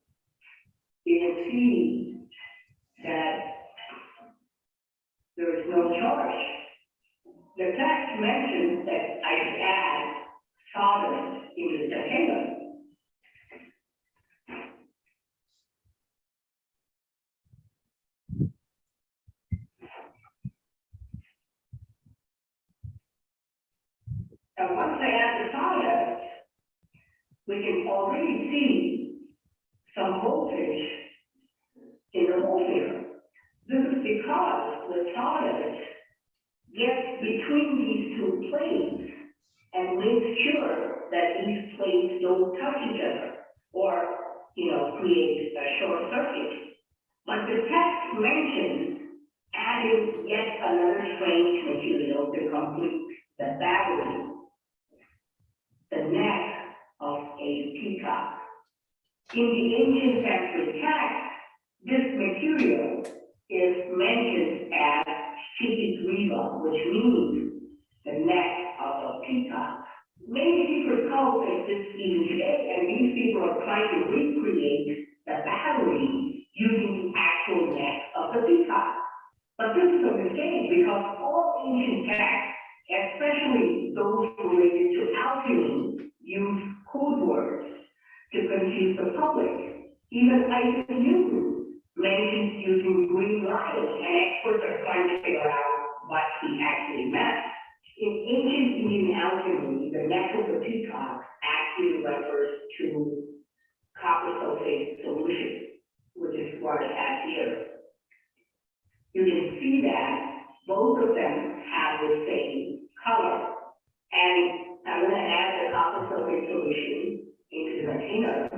you will see that there is no charge. The text mentions that I add solvent into the container. And once I add the solvent, we can already see some voltage in the voltmeter. This is because the solvent gets between these two plates and makes sure that these plates don't touch each other or, create a short circuit. But the text mentions adding yet another strange material to complete the battery, the neck of a peacock. In the ancient Sanskrit text, this material is mentioned as Shikigriva, which means the neck of a peacock. Many secret cults exist even today, and these people are trying to recreate the battery using the actual neck of the peacock. But this is a mistake because all ancient texts, especially those related to alchemy, use code words to confuse the public. Even Isaac Newton mentions using green light, and experts are trying to figure out what he actually meant. In ancient Indian alchemy, the neck of the peacock actually refers to copper sulfate solution, which is what I have here. You can see that both of them have the same color. And I'm going to add the copper sulfate solution into the container.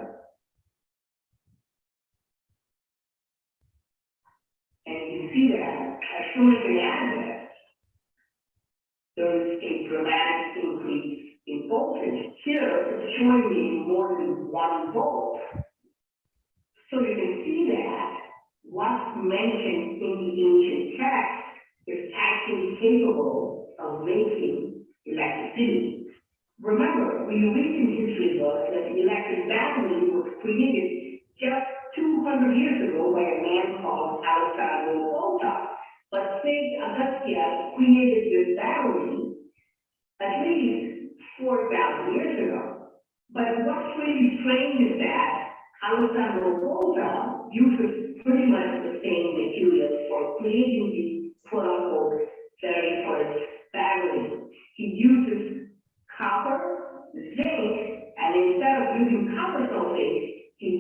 And you can see that as soon as we add this, there is a dramatic increase in voltage. Here, it's showing me more than 1 volt. So you can see that what's mentioned in the ancient text is actually capable of making electricity. Remember, we read in history books that the electric battery was created just 200 years ago by a man called Alexander Volta. But Sage Agastya created this battery at least 4,000 years ago. But what's really strange is that Alexander Volta uses pretty much the same materials for creating the quote-unquote very first battery. He uses copper, zinc, and instead of using copper sulfate, he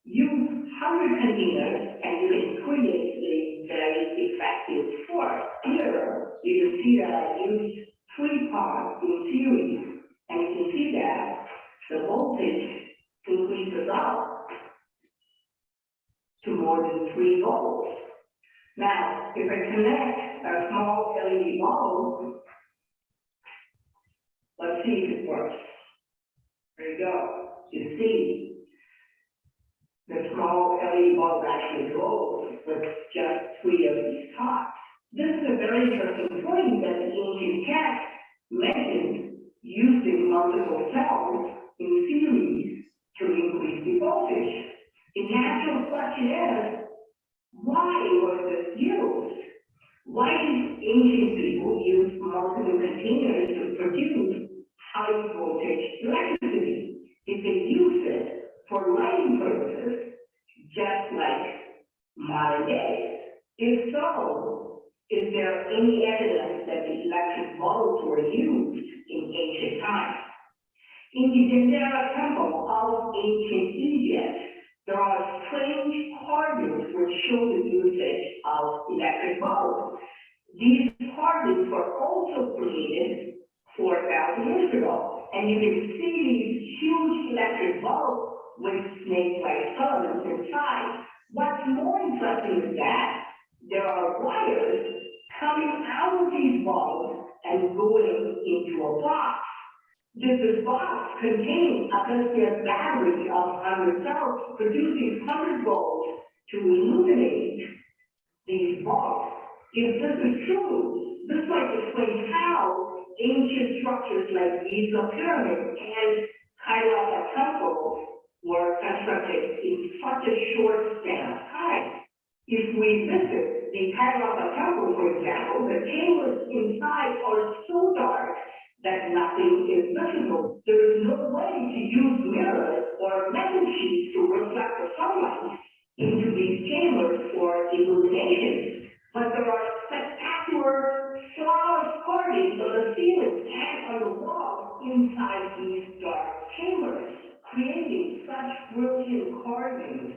use 100 containers and you can create a very effective force. Here, you can see that I used 3 parts in series, and you can see that the voltage increases up to more than 3 volts. Now, if I connect a small LED bulb, let's see if it works. There you go. You see, the small LED bulb actually glows with just 3 of these parts. This is a very interesting point that the ancient text mentioned using multiple cells in series to increase the voltage. The natural question is, why was this used? Why did ancient people use multiple containers to produce high voltage electricity? Did they use it for lighting purposes, just like modern day? If so, is there any evidence that the electric bulbs were used in ancient times? In the Dendera temple of ancient Egypt, there are strange carvings which show the usage of electric bulbs. These carvings were also created 4,000 years ago, and you can see these huge electric bulbs with snake-like filaments inside. What's more interesting is that there are wires coming out of these bulbs and going into a box. This box contains a lithium battery of 100 cells, producing 100 volts to illuminate these bulbs. If this is true, this might explain how ancient structures like Giza Pyramid and ACHARYA temples were constructed in such a short span of time. If we visit the ACHARYA temple, for example, the chambers inside are so dark that nothing is visible. There is no way to use mirrors or metal sheets to reflect the sunlight into these chambers for illumination. But there are spectacular flower carvings on the ceilings and on the walls inside these dark chambers. Creating such brilliant carvings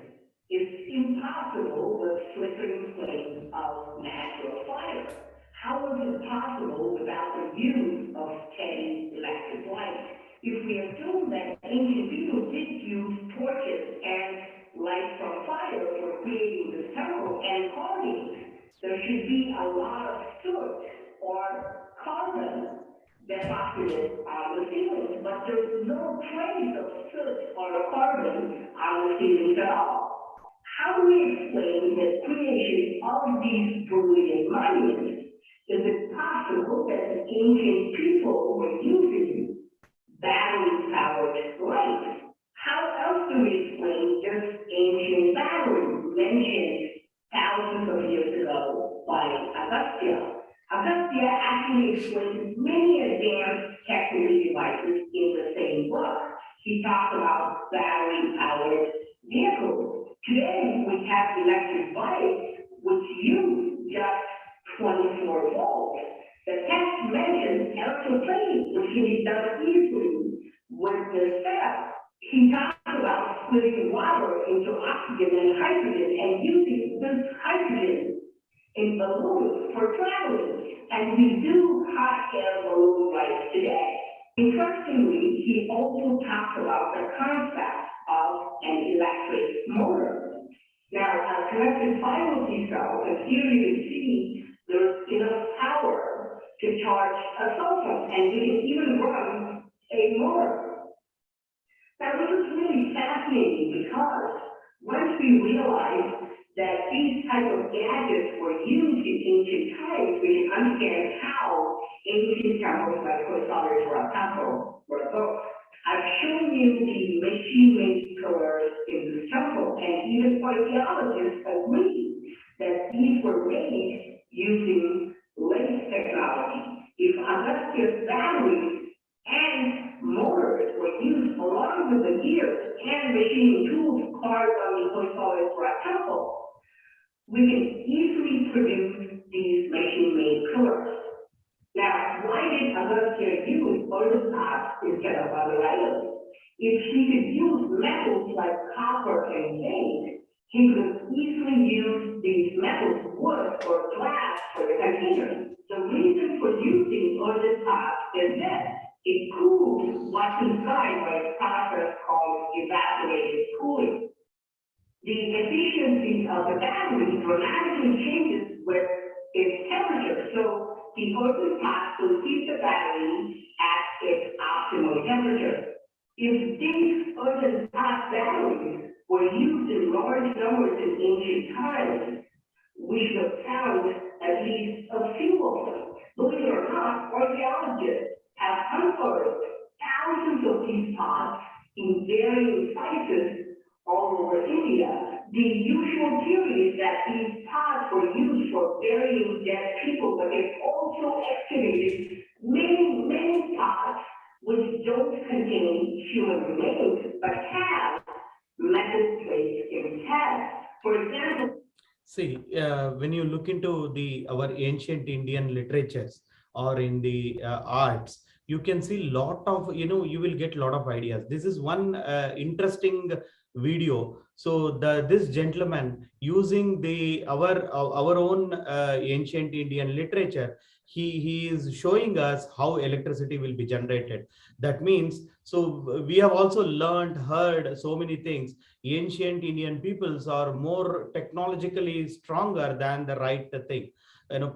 is impossible with flickering flames of natural fire. How is it possible without the use of steady electric light? If we assume that ancient people did use torches and light from fire for creating the temple and carvings, there should be a lot of soot or carbon deposited on the ceilings, but there's no trace of soot or carbon on the ceilings at all. How do we explain the creation of these brilliant monuments? Is it possible that the ancient people were using battery-powered lights? How else do we explain this ancient battery mentioned thousands of years ago by Agastya? Agastya actually explains many advanced technical devices in the same book. He talks about battery-powered vehicles. Today, we have electric bikes which use just 24 volts. The text mentions electroplating, which can be done easily with the cell. He talks about splitting water into oxygen and hydrogen and using this hydrogen in balloons for traveling. And we do hot air balloon rides today. Interestingly, he also talks about the concept of an electric motor. Now, a connected 5 cell, and here you can see there's enough power to charge a cell phone, and you can even run a motor. Now, this is really fascinating because once we realize that these type of gadgets were used in ancient times, we can understand how ancient temples like Osiris temple were built. I've shown you the machine-made pillars in this temple, and even archaeologists agree that these were made using latest technology. If Agastya's batteries and motors were used along with the gears and machining tools carved on the Osiris temple, we can easily produce these machine-made pillars. Now, why did Agastya use Olympus instead of other items? If he could use metals like copper and zinc, he could easily use these metals, wood or glass for the containers. The reason for using earthen pots is this: it cools what's inside by a process called evaporative cooling. The efficiency of the battery dramatically changes with its temperature. So the earthen pot will keep the battery at its optimal temperature. If these earthen pot batteries were used in large numbers in ancient times, we should have found at least a few of them. Believe it or not, archaeologists have unearthed thousands of these pots in varying sizes all over India. The usual theory is that these pots were used for burying dead people, but they've also excavated many pots which don't contain human remains, but have metal plates intact. For example, see, when you look into our ancient Indian literatures or in the arts, you can see lot of, you will get a lot of ideas. This is one interesting video. So this gentleman using our own ancient Indian literature, he is showing us how electricity will be generated. That means, so we have also heard so many things. Ancient Indian peoples are more technologically stronger than the right thing,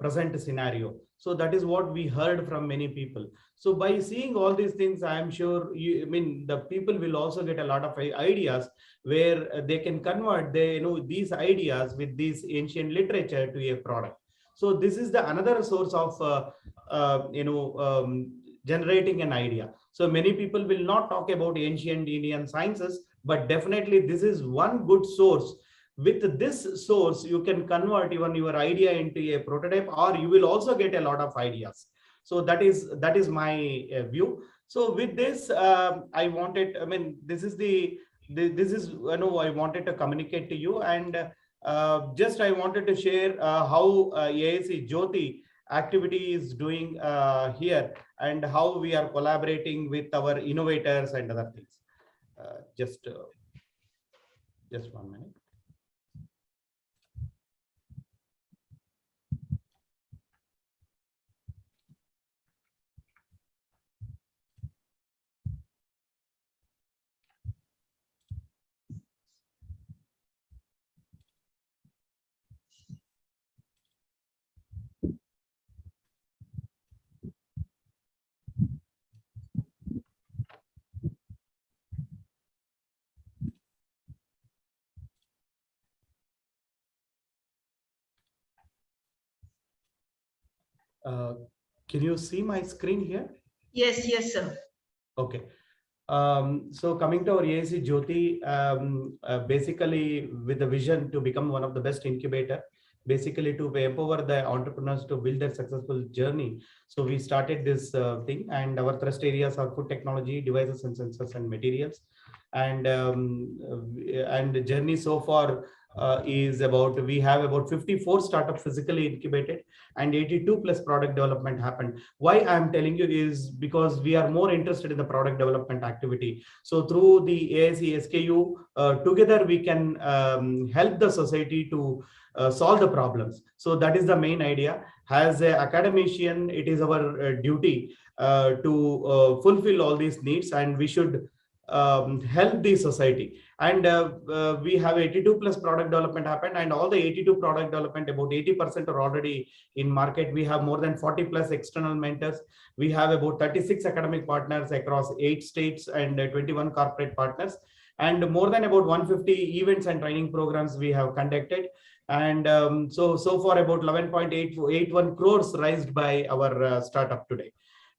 present scenario. So that is what we heard from many people. So by seeing all these things, I am sure the people will also get a lot of ideas where they can convert these ideas with this ancient literature to a product. So this is the another source of generating an idea. So many people will not talk about ancient Indian sciences, but definitely this is one good source. With this source, you can convert even your idea into a prototype, or you will also get a lot of ideas. So that is my view. So with this, I wanted, this is I wanted to communicate to you, and just I wanted to share how AIC Jyoti activity is doing here, and how we are collaborating with our innovators and other things. Just 1 minute. Can you see my screen here? Yes, sir. Okay. So coming to our AIC Jyoti, basically with the vision to become one of the best incubator, basically to empower the entrepreneurs to build their successful journey. So we started this thing, and our thrust areas are food technology, devices and sensors and materials. And the journey so far is we have about 54 startups physically incubated, and 82 plus product development happened. Why I'm telling you is because we are more interested in the product development activity. So through the AIC SKU, together we can help the society to solve the problems. So that is the main idea. As an academician, it is our duty to fulfill all these needs, and we should help the society. And we have 82 plus product development happened, and all the 82 product development, about 80% are already in market. We have more than 40 plus external mentors. We have about 36 academic partners across 8 states and 21 corporate partners, and more than about 150 events and training programs we have conducted. And so far about 11.81 crores raised by our startup today.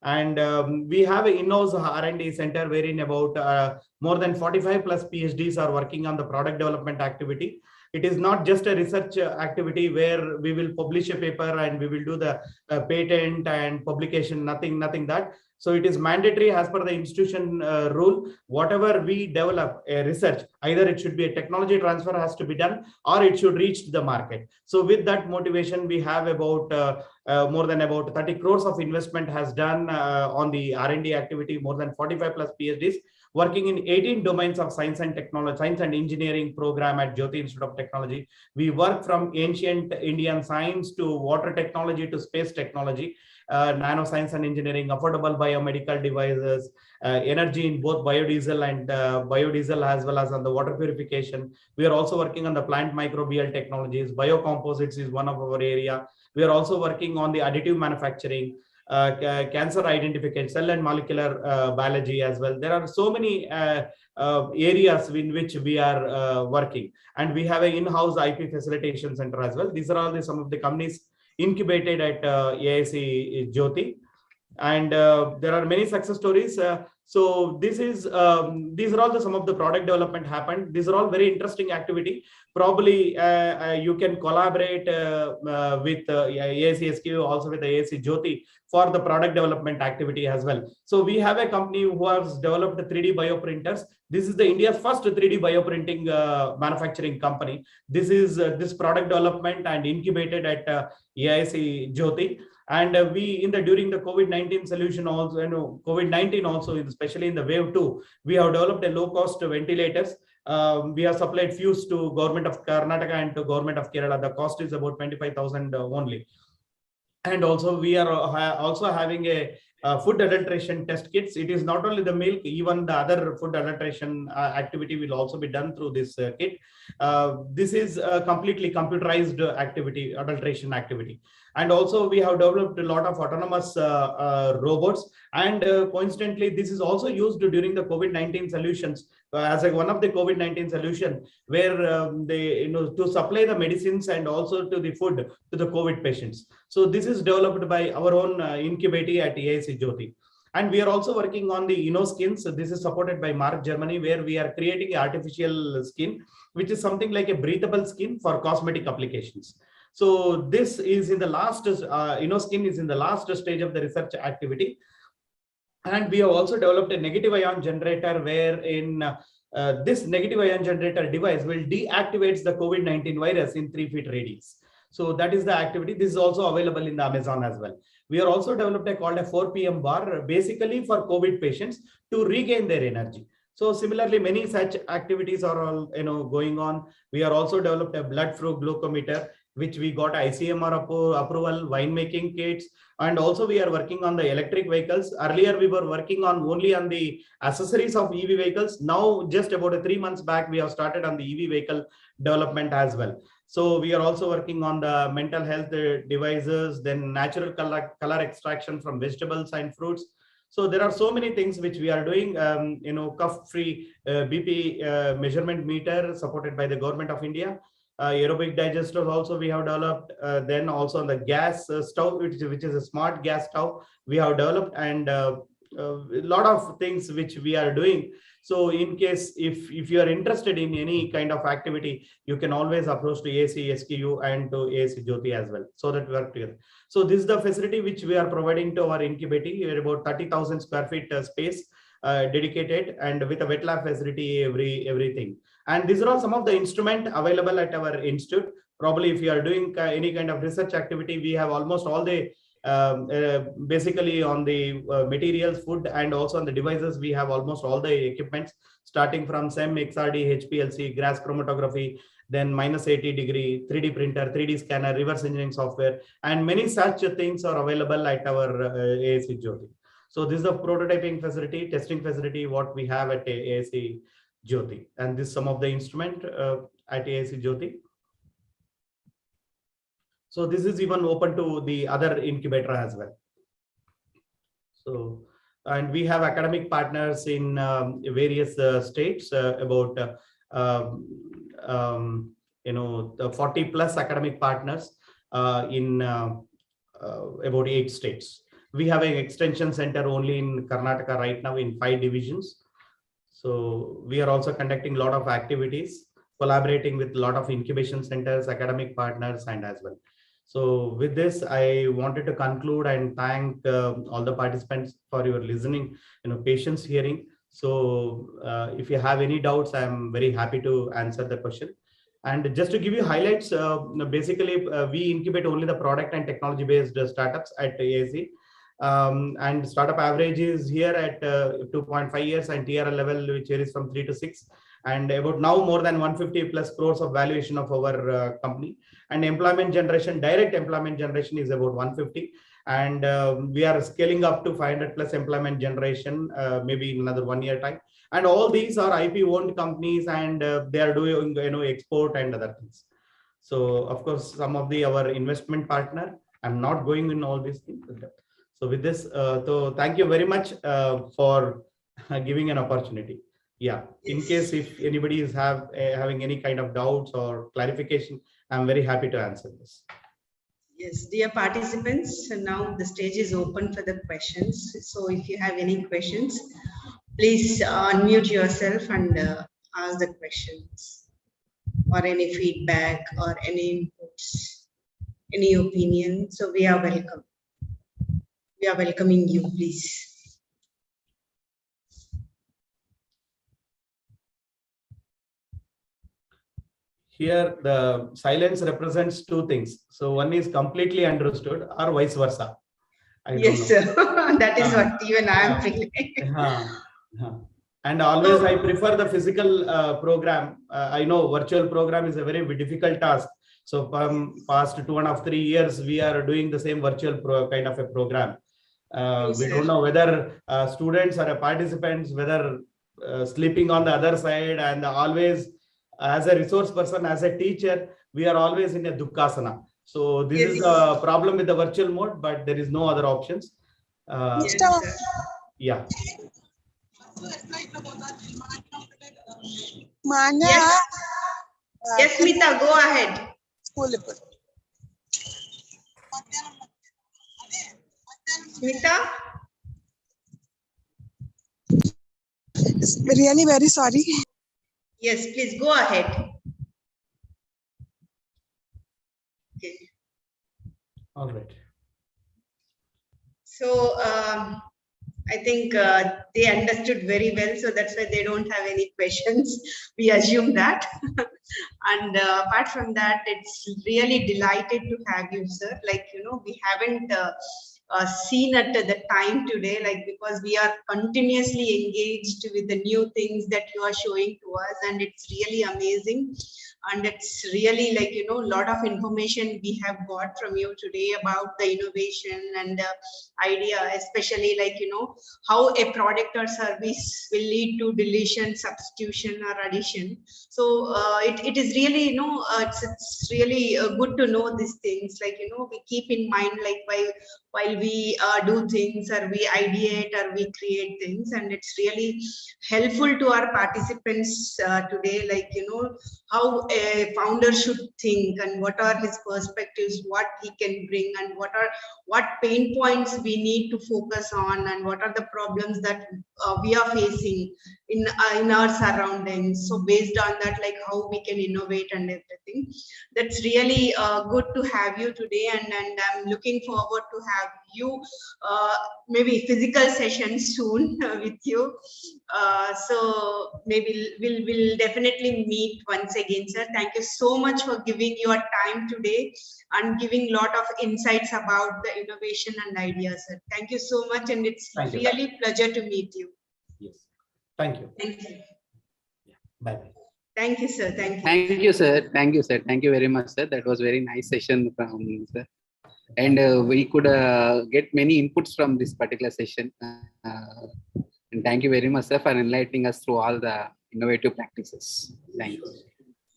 And we have an in-house R&D center wherein about more than 45 plus PhDs are working on the product development activity. It is not just a research activity where we will publish a paper and we will do the patent and publication, nothing that. So it is mandatory as per the institution rule. Whatever we develop a research, either it should be a technology transfer has to be done, or it should reach the market. So with that motivation, we have about more than about 30 crores of investment has done on the R&D activity, more than 45 plus PhDs. working in 18 domains of science and technology, science and engineering program at Jyoti Institute of Technology. We work from ancient Indian science to water technology to space technology, nanoscience and engineering, affordable biomedical devices, energy in both biodiesel and biodiesel, as well as on the water purification. We are also working on the plant microbial technologies. Biocomposites is one of our area. We are also working on the additive manufacturing, cancer identification, cell and molecular biology as well. There are so many areas in which we are working, and we have an in-house IP facilitation center as well. These are all some of the companies incubated at AIC Jyoti, and there are many success stories. So this is these are all some of the product development happened. These are all very interesting activity. Probably you can collaborate with AIC SQ, also with the AIC Jyoti for the product development activity as well. So we have a company who has developed 3D bioprinters. This is the India's first 3D bioprinting manufacturing company. This is this product development and incubated at AIC Jyoti. And we during the COVID-19 solution also, COVID-19 also, especially in the wave 2, we have developed a low-cost ventilators. We have supplied few to government of Karnataka and to government of Kerala. The cost is about 25,000 only. And also we are also having a food adulteration test kits. It is not only the milk, even the other food adulteration activity will also be done through this kit. This is a completely computerized activity, adulteration activity. And also we have developed a lot of autonomous robots. And coincidentally, this is also used during the COVID-19 solutions as one of the COVID-19 solution, where they, to supply the medicines and also to the food to the COVID patients. So this is developed by our own incubator at AIC Jyoti. And we are also working on the InnoSkin. So this is supported by Mark Germany, where we are creating artificial skin, which is something like a breathable skin for cosmetic applications. So this is in the last, InnoSkin is in the last stage of the research activity. And we have also developed a negative ion generator, wherein this negative ion generator device will deactivate the COVID-19 virus in 3 feet radius. So that is the activity. This is also available in the Amazon as well. We are also developed called a 4 p.m. bar, basically for COVID patients to regain their energy. So similarly, many such activities are all going on. We are also developed a blood flow glucometer, which we got ICMR approval, winemaking kits, and also we are working on the electric vehicles. Earlier, we were working on only on the accessories of EV vehicles. Now, just about 3 months back, we have started on the EV vehicle development as well. So we are also working on the mental health devices, then natural color extraction from vegetables and fruits. So there are so many things which we are doing, cuff-free BP measurement meter supported by the government of India. Aerobic digesters also we have developed. Then also on the gas stove, which is a smart gas stove, we have developed, and a lot of things which we are doing. So in case if you are interested in any kind of activity, you can always approach to AIC SKU and to AIC Jyoti as well, so that we work together. So this is the facility which we are providing to our incubator. We are about 30,000 square feet space dedicated, and with a wet lab facility, everything. And these are all some of the instruments available at our institute. Probably if you are doing any kind of research activity, we have almost all the basically on the materials, food, and also on the devices, we have almost all the equipments, starting from SEM, XRD, HPLC, gas chromatography, then -80 degree, 3D printer, 3D scanner, reverse engineering software, and many such things are available at our AIC Jyoti. So this is the prototyping facility, testing facility, what we have at AIC Jyoti. And this is some of the instrument at AIC Jyoti. So this is even open to the other incubator as well. So, and we have academic partners in various states, about the 40 plus academic partners in about 8 states. We have an extension center only in Karnataka right now in 5 divisions. So we are also conducting a lot of activities, collaborating with a lot of incubation centers, academic partners, and as well. So with this, I wanted to conclude and thank all the participants for your listening, patience hearing. So if you have any doubts, I'm very happy to answer the question. And just to give you highlights, basically we incubate only the product and technology based startups at AIC. And startup average is here at 2.5 years, and TRL level which varies from 3 to 6, and about now more than 150 plus crores of valuation of our company. And employment generation, direct employment generation is about 150, and we are scaling up to 500 plus employment generation maybe in another 1 year time. And all these are IP owned companies, and they are doing export and other things. So of course some of our investment partner, I'm not going in all these things. So with this, so thank you very much for giving an opportunity. Yeah, in case if anybody is having any kind of doubts or clarification, I'm very happy to answer this. Yes, dear participants, now the stage is open for the questions. So if you have any questions, please unmute yourself and ask the questions, or any feedback or any inputs, any opinion. So we are welcome. We are welcoming you, please. Here, the silence represents two things. So one is completely understood, or vice versa. Yes, sir. That is what even I am feeling. And always I prefer the physical program. I know virtual program is a very difficult task. So from past 2.5 to 3 years, we are doing the same virtual kind of a program. We don't know whether students or participants, whether sleeping on the other side, and always as a resource person, as a teacher, we are always in a dukkasana. So this is the problem with the virtual mode, but there is no other options. Yeah. Yes. Yes, Smita, go ahead. Smita? Really very sorry. Yes, please go ahead. Okay. All right. So I think they understood very well, so that's why they don't have any questions. We assume that. And apart from that, it's really delighted to have you, sir. Like, we haven't seen at the time today, like, because we are continuously engaged with the new things that you are showing to us, and it's really amazing. And it's really like, a lot of information we have got from you today about the innovation and idea, especially like, how a product or service will lead to deletion, substitution, or addition. So it is really, it's really good to know these things. Like, we keep in mind, like, while we do things, or we ideate, or we create things, and it's really helpful to our participants today, like, how a founder should think, and what are his perspectives, what he can bring, and what pain points we need to focus on, and what are the problems that we are facing in our surroundings. So based on that, like, how we can innovate and everything. That's really good to have you today, and I'm looking forward to have you maybe physical sessions soon with you. So maybe we'll definitely meet once again, sir. Thank you so much for giving your time today and giving a lot of insights about the innovation and ideas, sir. Thank you so much, and it's really a pleasure to meet you. Yes. Thank you. Thank you. Bye bye. Thank you, sir. Thank you. Thank you, sir. Thank you, sir. Thank you very much, sir. That was very nice session from you, sir. And we could get many inputs from this particular session. And thank you very much, sir, for enlightening us through all the innovative practices. Thank you.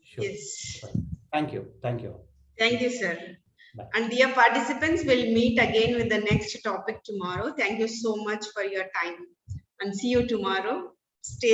Sure. Yes. Thank you. Thank you. Thank you, sir. Bye. And dear participants, we'll meet again with the next topic tomorrow. Thank you so much for your time, and see you tomorrow. Stay